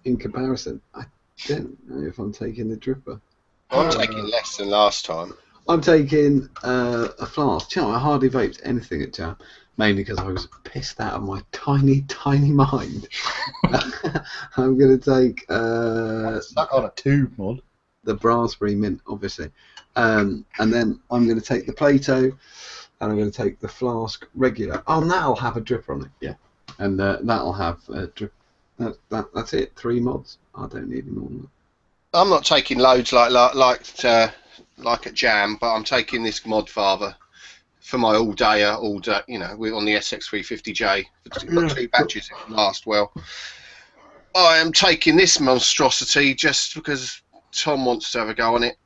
in comparison. I don't know if I'm taking the dripper. I'm taking less than last time. I'm taking a flask. You know, I hardly vaped anything at Jam, mainly because I was pissed out of my tiny, tiny mind. I'm going to take stuck on a tube mod. The Raspberry Mint, obviously, and then I'm going to take the Plato, and I'm going to take the flask regular. Oh, and that'll have a dripper on it, yeah, and that'll have a drip. That's it. 3 mods. I don't need any more than that. I'm not taking loads like at Jam, but I'm taking this mod father for my all day. You know, we're on the SX350J. It's got 2 batches. It can last well. I am taking this monstrosity just because Tom wants to have a go on it,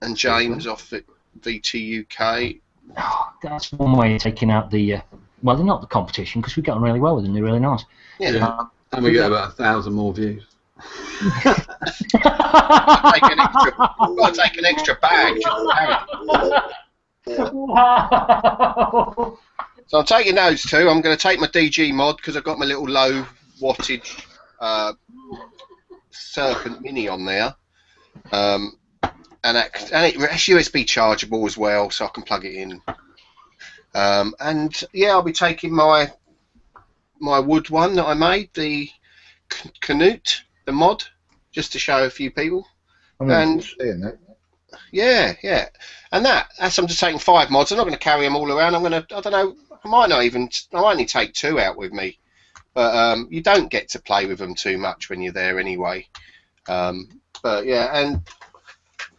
and James off at VT UK. Oh, that's one way of taking out the. Well, they're not the competition because we got on really well with them. They're really nice. Yeah. And we get about 1,000 more views. I've got to take an extra bag. Wow. So I'm taking those 2. I'm going to take my DG mod because I've got my little low wattage Serpent Mini on there, and it's USB chargeable as well, so I can plug it in. And yeah, I'll be taking my wood one that I made, the Canute, the mod, just to show a few people. And yeah, and that's I'm just taking 5 mods. I'm not going to carry them all around. I don't know, I might only take 2 out with me, but you don't get to play with them too much when you're there anyway. But yeah, and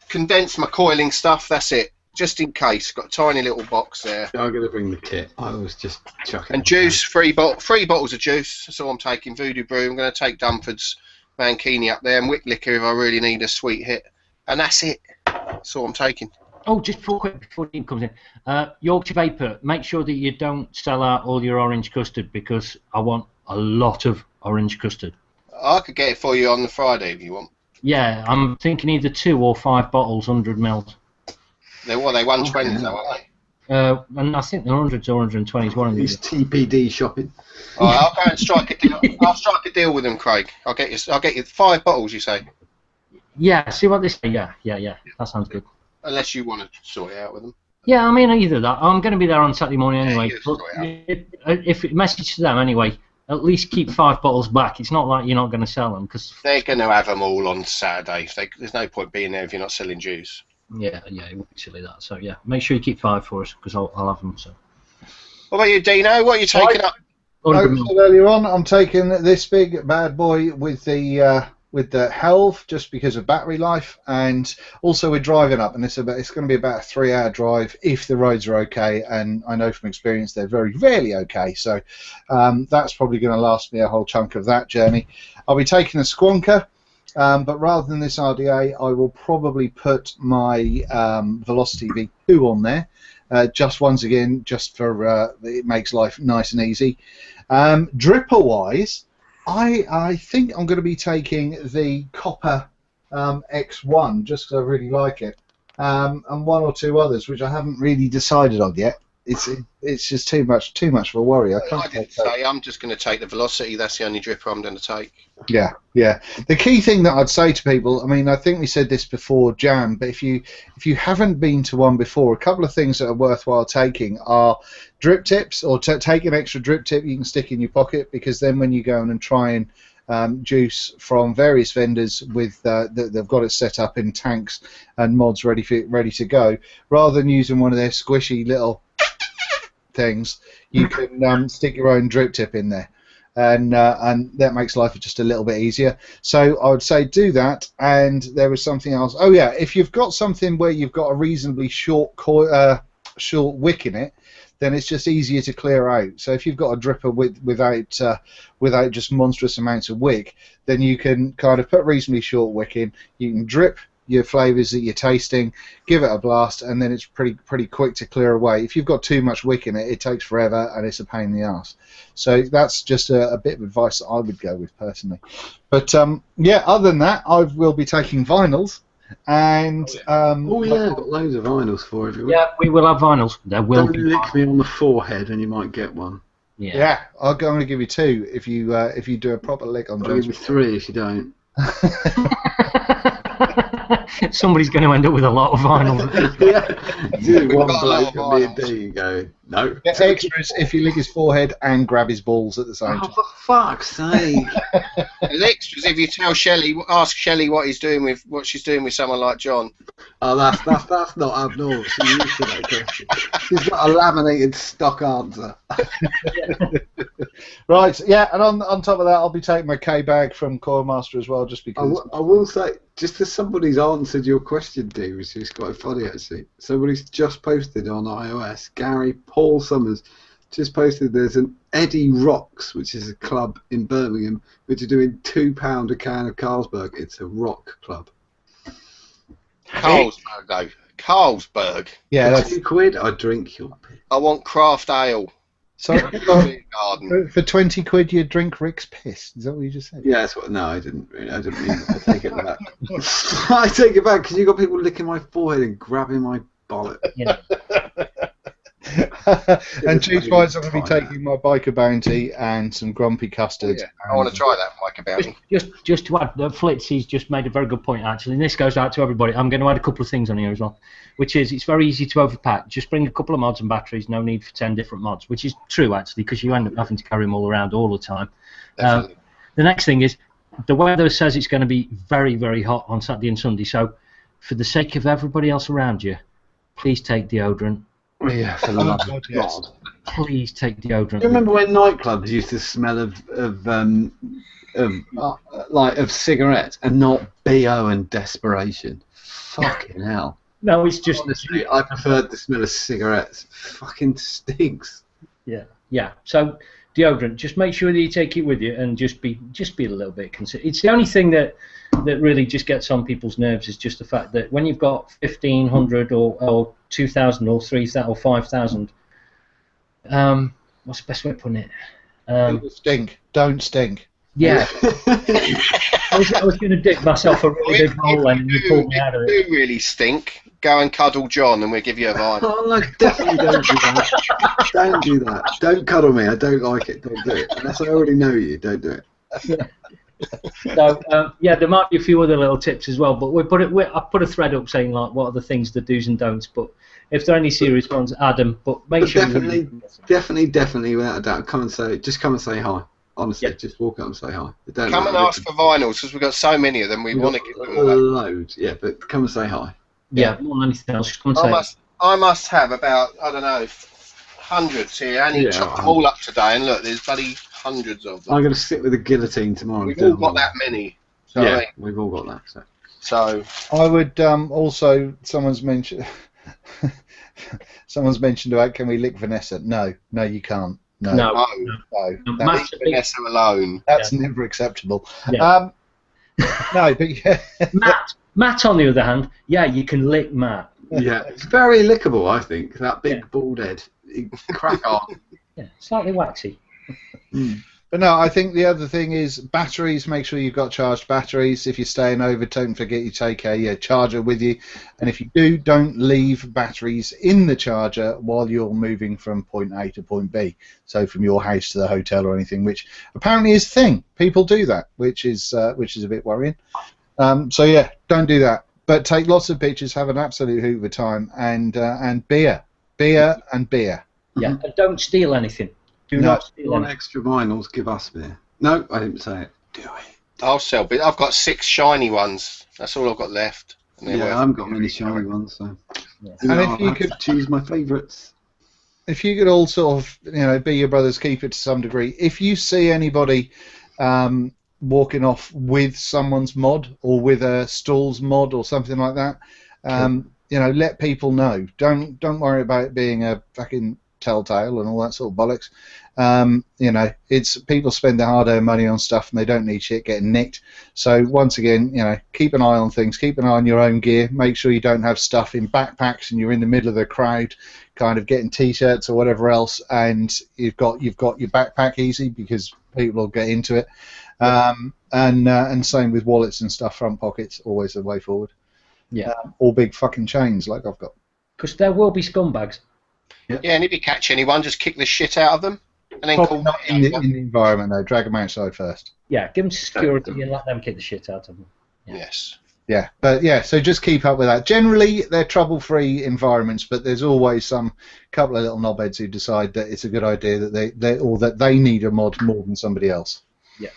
condense my coiling stuff. That's it. Just in case, got a tiny little box there. I'm going to bring the kit. I was just chucking. And juice, 3 bottles of juice. That's all I'm taking. Voodoo Brew. I'm going to take Dumford's Mankini up there and Wick Liquor if I really need a sweet hit. And that's it. That's all I'm taking. Oh, just before Dean comes in, Yorkshire Vapor. Make sure that you don't sell out all your orange custard because I want a lot of orange custard. I could get it for you on the Friday if you want. Yeah, I'm thinking either 2 or 5 bottles, 100 mils. They 120s though, aren't they? And I think the 100s or 120s one of these. He's TPD shopping. I'll go and strike a deal. I'll strike a deal with them, Craig. I'll get you 5 bottles. You say? Yeah. See what they say. Yeah. That sounds good. Unless you want to sort it out with them. Yeah, I mean either that. I'm going to be there on Saturday morning anyway. Yeah, but if it message to them anyway, at least keep 5 bottles back. It's not like you're not going to sell them because they're going to have them all on Saturday. There's no point being there if you're not selling juice. Yeah, it would be silly that. So yeah, make sure you keep 5 for us because I'll have them. So. What about you, Dino? What are you taking up? Earlier on, I'm taking this big bad boy with the Helve just because of battery life, and also we're driving up, and it's going to be about a 3-hour drive if the roads are okay, and I know from experience they're very rarely okay. So that's probably going to last me a whole chunk of that journey. I'll be taking a Squonker. But rather than this RDA, I will probably put my Velocity V2 on there, just once again, just for it makes life nice and easy. Dripper-wise, I think I'm going to be taking the Copper X1, just because I really like it, and 1 or 2 others, which I haven't really decided on yet. It's just too much of a worry. I didn't say I'm just going to take the Velocity. That's the only dripper I'm going to take. Yeah. The key thing that I'd say to people, I mean, I think we said this before Jam, but if you haven't been to one before, a couple of things that are worthwhile taking are drip tips, or take an extra drip tip you can stick in your pocket, because then when you go in and try and juice from various vendors with they've got it set up in tanks and mods ready to go, rather than using one of their squishy little things, you can stick your own drip tip in there. And that makes life just a little bit easier. So I would say do that. And there was something else. Oh yeah, if you've got something where you've got a reasonably short wick in it, then it's just easier to clear out. So if you've got a dripper without just monstrous amounts of wick, then you can kind of put reasonably short wick in. You can drip your flavours that you're tasting, give it a blast, and then it's pretty quick to clear away. If you've got too much wick in it, it takes forever and it's a pain in the arse. So that's just a bit of advice that I would go with personally. But yeah, other than that, I will be taking vinyls. And I've got loads of vinyls for everyone. Yeah, we will have vinyls. There will Don't be lick vinyls. me on the forehead and you might get one. Yeah, I'm going to give you 2 if you do a proper lick on I'll give you 3 if you don't. Somebody's going to end up with a lot of vinyl. Yeah, do one got a lot bloke of and me and vinyls. D and go, no. Get extras if you lick his forehead and grab his balls at the same Oh, time. for fuck's sake. There's extras if you tell Shelley, ask Shelley what she's doing with someone like John. Oh, that's not abnormal. She's used to that question. She's got a laminated stock answer. Right, yeah, and on top of that, I'll be taking my K-bag from Coilmaster as well, just because. I will say, just as somebody's answered your question, D, which is quite funny actually. Somebody's just posted on iOS. Paul Summers just posted there's an Eddie Rocks, which is a club in Birmingham, which are doing £2 a can of Carlsberg. It's a rock club. Carlsberg, though. Carlsberg. Yeah, For that's, £2, I drink your piss. I want craft ale. so Garden. for 20 quid you drink Rick's piss. Is that what you just said? Yeah, that's what. No, I didn't mean. I take it back. I take it back because you got people licking my forehead and grabbing my bollock. Yeah. And cheese-wise, I'm going to be taking my biker bounty and some grumpy custard. Yeah, I want to try that, Mike, about me. Just to add, Flitzy's just made a very good point actually, and this goes out to everybody. I'm going to add a couple of things on here as well, which is it's very easy to overpack. Just bring a couple of mods and batteries, no need for 10 different mods, which is true actually because you end up having to carry them all around all the time. The next thing is the weather says it's going to be very, very hot on Saturday and Sunday, so for the sake of everybody else around you, please take deodorant. Yeah, for the love of God, yes. God. Please take deodorant. Do you remember when nightclubs used to smell of cigarettes and not BO and desperation? Fucking hell. No, it's just Honestly, I preferred the smell of cigarettes. Fucking stinks. Yeah. So deodorant, just make sure that you take it with you and just be a little bit considerate. It's the only thing that really just gets on people's nerves is just the fact that when you've got 1,500 or 2,000 or 3,000 or 5,000, what's the best way of putting it? Don't stink. Yeah. I was going to dig myself a really big hole and you pulled me out of If it. you do really stink, go and cuddle John and we'll give you a vinyl. Oh no, definitely don't do that. Don't do that. Don't cuddle me. I don't like it. Don't do it. Unless I already know you, don't do it. So yeah, there might be a few other little tips as well, but I put a thread up saying like what are the things, the do's and don'ts. But if there are any serious ones, add them. But make sure Definitely, without a doubt, come and say hi. Honestly, just walk up and say hi. Come and ask for vinyls because we've got so many of them. We want to give them away. Loads, yeah, but come and say hi. Yeah, more than anything else, just come and say. I must have about, I don't know, hundreds here. I only chopped them all up today, and look, there's bloody hundreds of them. I'm going to sit with a guillotine tomorrow. We've all got that many. So yeah, we've all got that. So I would also, someone's mentioned about can we lick Vanessa? No, you can't. No. That's Vanessa alone. That's never acceptable. Yeah. No, but yeah. Matt, on the other hand, yeah, you can lick Matt. Yeah, it's very lickable, I think. That big bald head. Crack on. Yeah, slightly waxy. But no, I think the other thing is batteries. Make sure you've got charged batteries. If you're staying over, don't forget you take a charger with you. And if you do, don't leave batteries in the charger while you're moving from point A to point B. So from your house to the hotel or anything, which apparently is a thing. People do that, which is a bit worrying. So yeah, don't do that. But take lots of pictures, have an absolute hoot of a time, and beer. Yeah, and don't steal anything. Do not steal on anything. extra vinyls, give us beer. No, I didn't say it. Do it. I'll sell beer. I've got 6 shiny ones. That's all I've got left. Yeah, I haven't got many shiny ones, so. Yeah. And if you could choose my favourites. all sort of be your brother's keeper to some degree. If you see anybody walking off with someone's mod or with a stall's mod or something like that, let people know. Don't worry about it being a fucking telltale and all that sort of bollocks. It's people spend their hard-earned money on stuff and they don't need shit getting nicked. So once again, keep an eye on things, keep an eye on your own gear. Make sure you don't have stuff in backpacks and you're in the middle of the crowd, kind of getting t-shirts or whatever else, and you've got your backpack easy because people will get into it. And same with wallets and stuff, front pockets, always the way forward. Yeah. Or big fucking chains like I've got. Because there will be scumbags. Yeah, and if you catch anyone, just kick the shit out of them, and then Probably not in the environment though. Drag them outside first. Yeah, give them security and let them kick the shit out of them. Yeah. Yes. Yeah, but yeah, so just keep up with that. Generally, they're trouble-free environments, but there's always some couple of little knobheads who decide that it's a good idea that they need a mod more than somebody else. Yeah.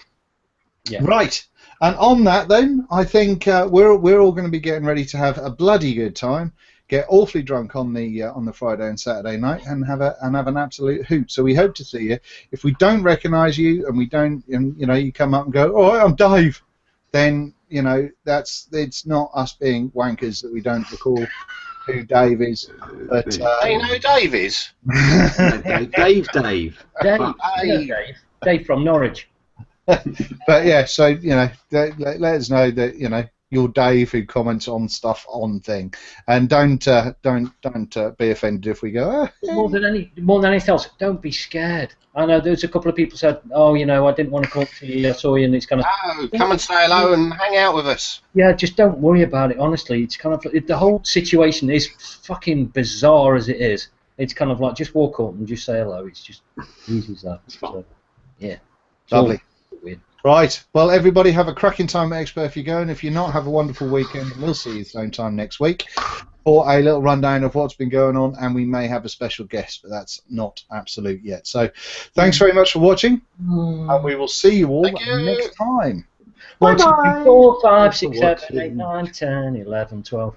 Yeah. Right. And on that, then, I think we're all going to be getting ready to have a bloody good time. Get awfully drunk on the Friday and Saturday night, and have an absolute hoot. So we hope to see you. If we don't recognise you, and we don't, you come up and go, "Oh, I'm Dave," then it's not us being wankers that we don't recall who Dave is. But they know Dave is. Dave from Norwich. But yeah, so let us know that you're Dave who comments on stuff on thing, and don't be offended if we go. More than anything else, don't be scared. I know there's a couple of people said, "Oh, I didn't want to come to you. I saw you, and it's kind of." Oh, come and say hello and hang out with us. Yeah, just don't worry about it. Honestly, it's kind of the whole situation is fucking bizarre as it is. It's kind of like just walk up and just say hello. It's just easy as that. So, yeah, lovely. Weird. Right, well, everybody have a cracking time at Expo if you go, and if you're not, have a wonderful weekend, and we'll see you same time next week for a little rundown of what's been going on, and we may have a special guest, but that's not absolute yet. So, thanks very much for watching, and we will see you all next time. 1, 2, 3, 4, 5, 6, 7, 8, 9, 10, 11, 12.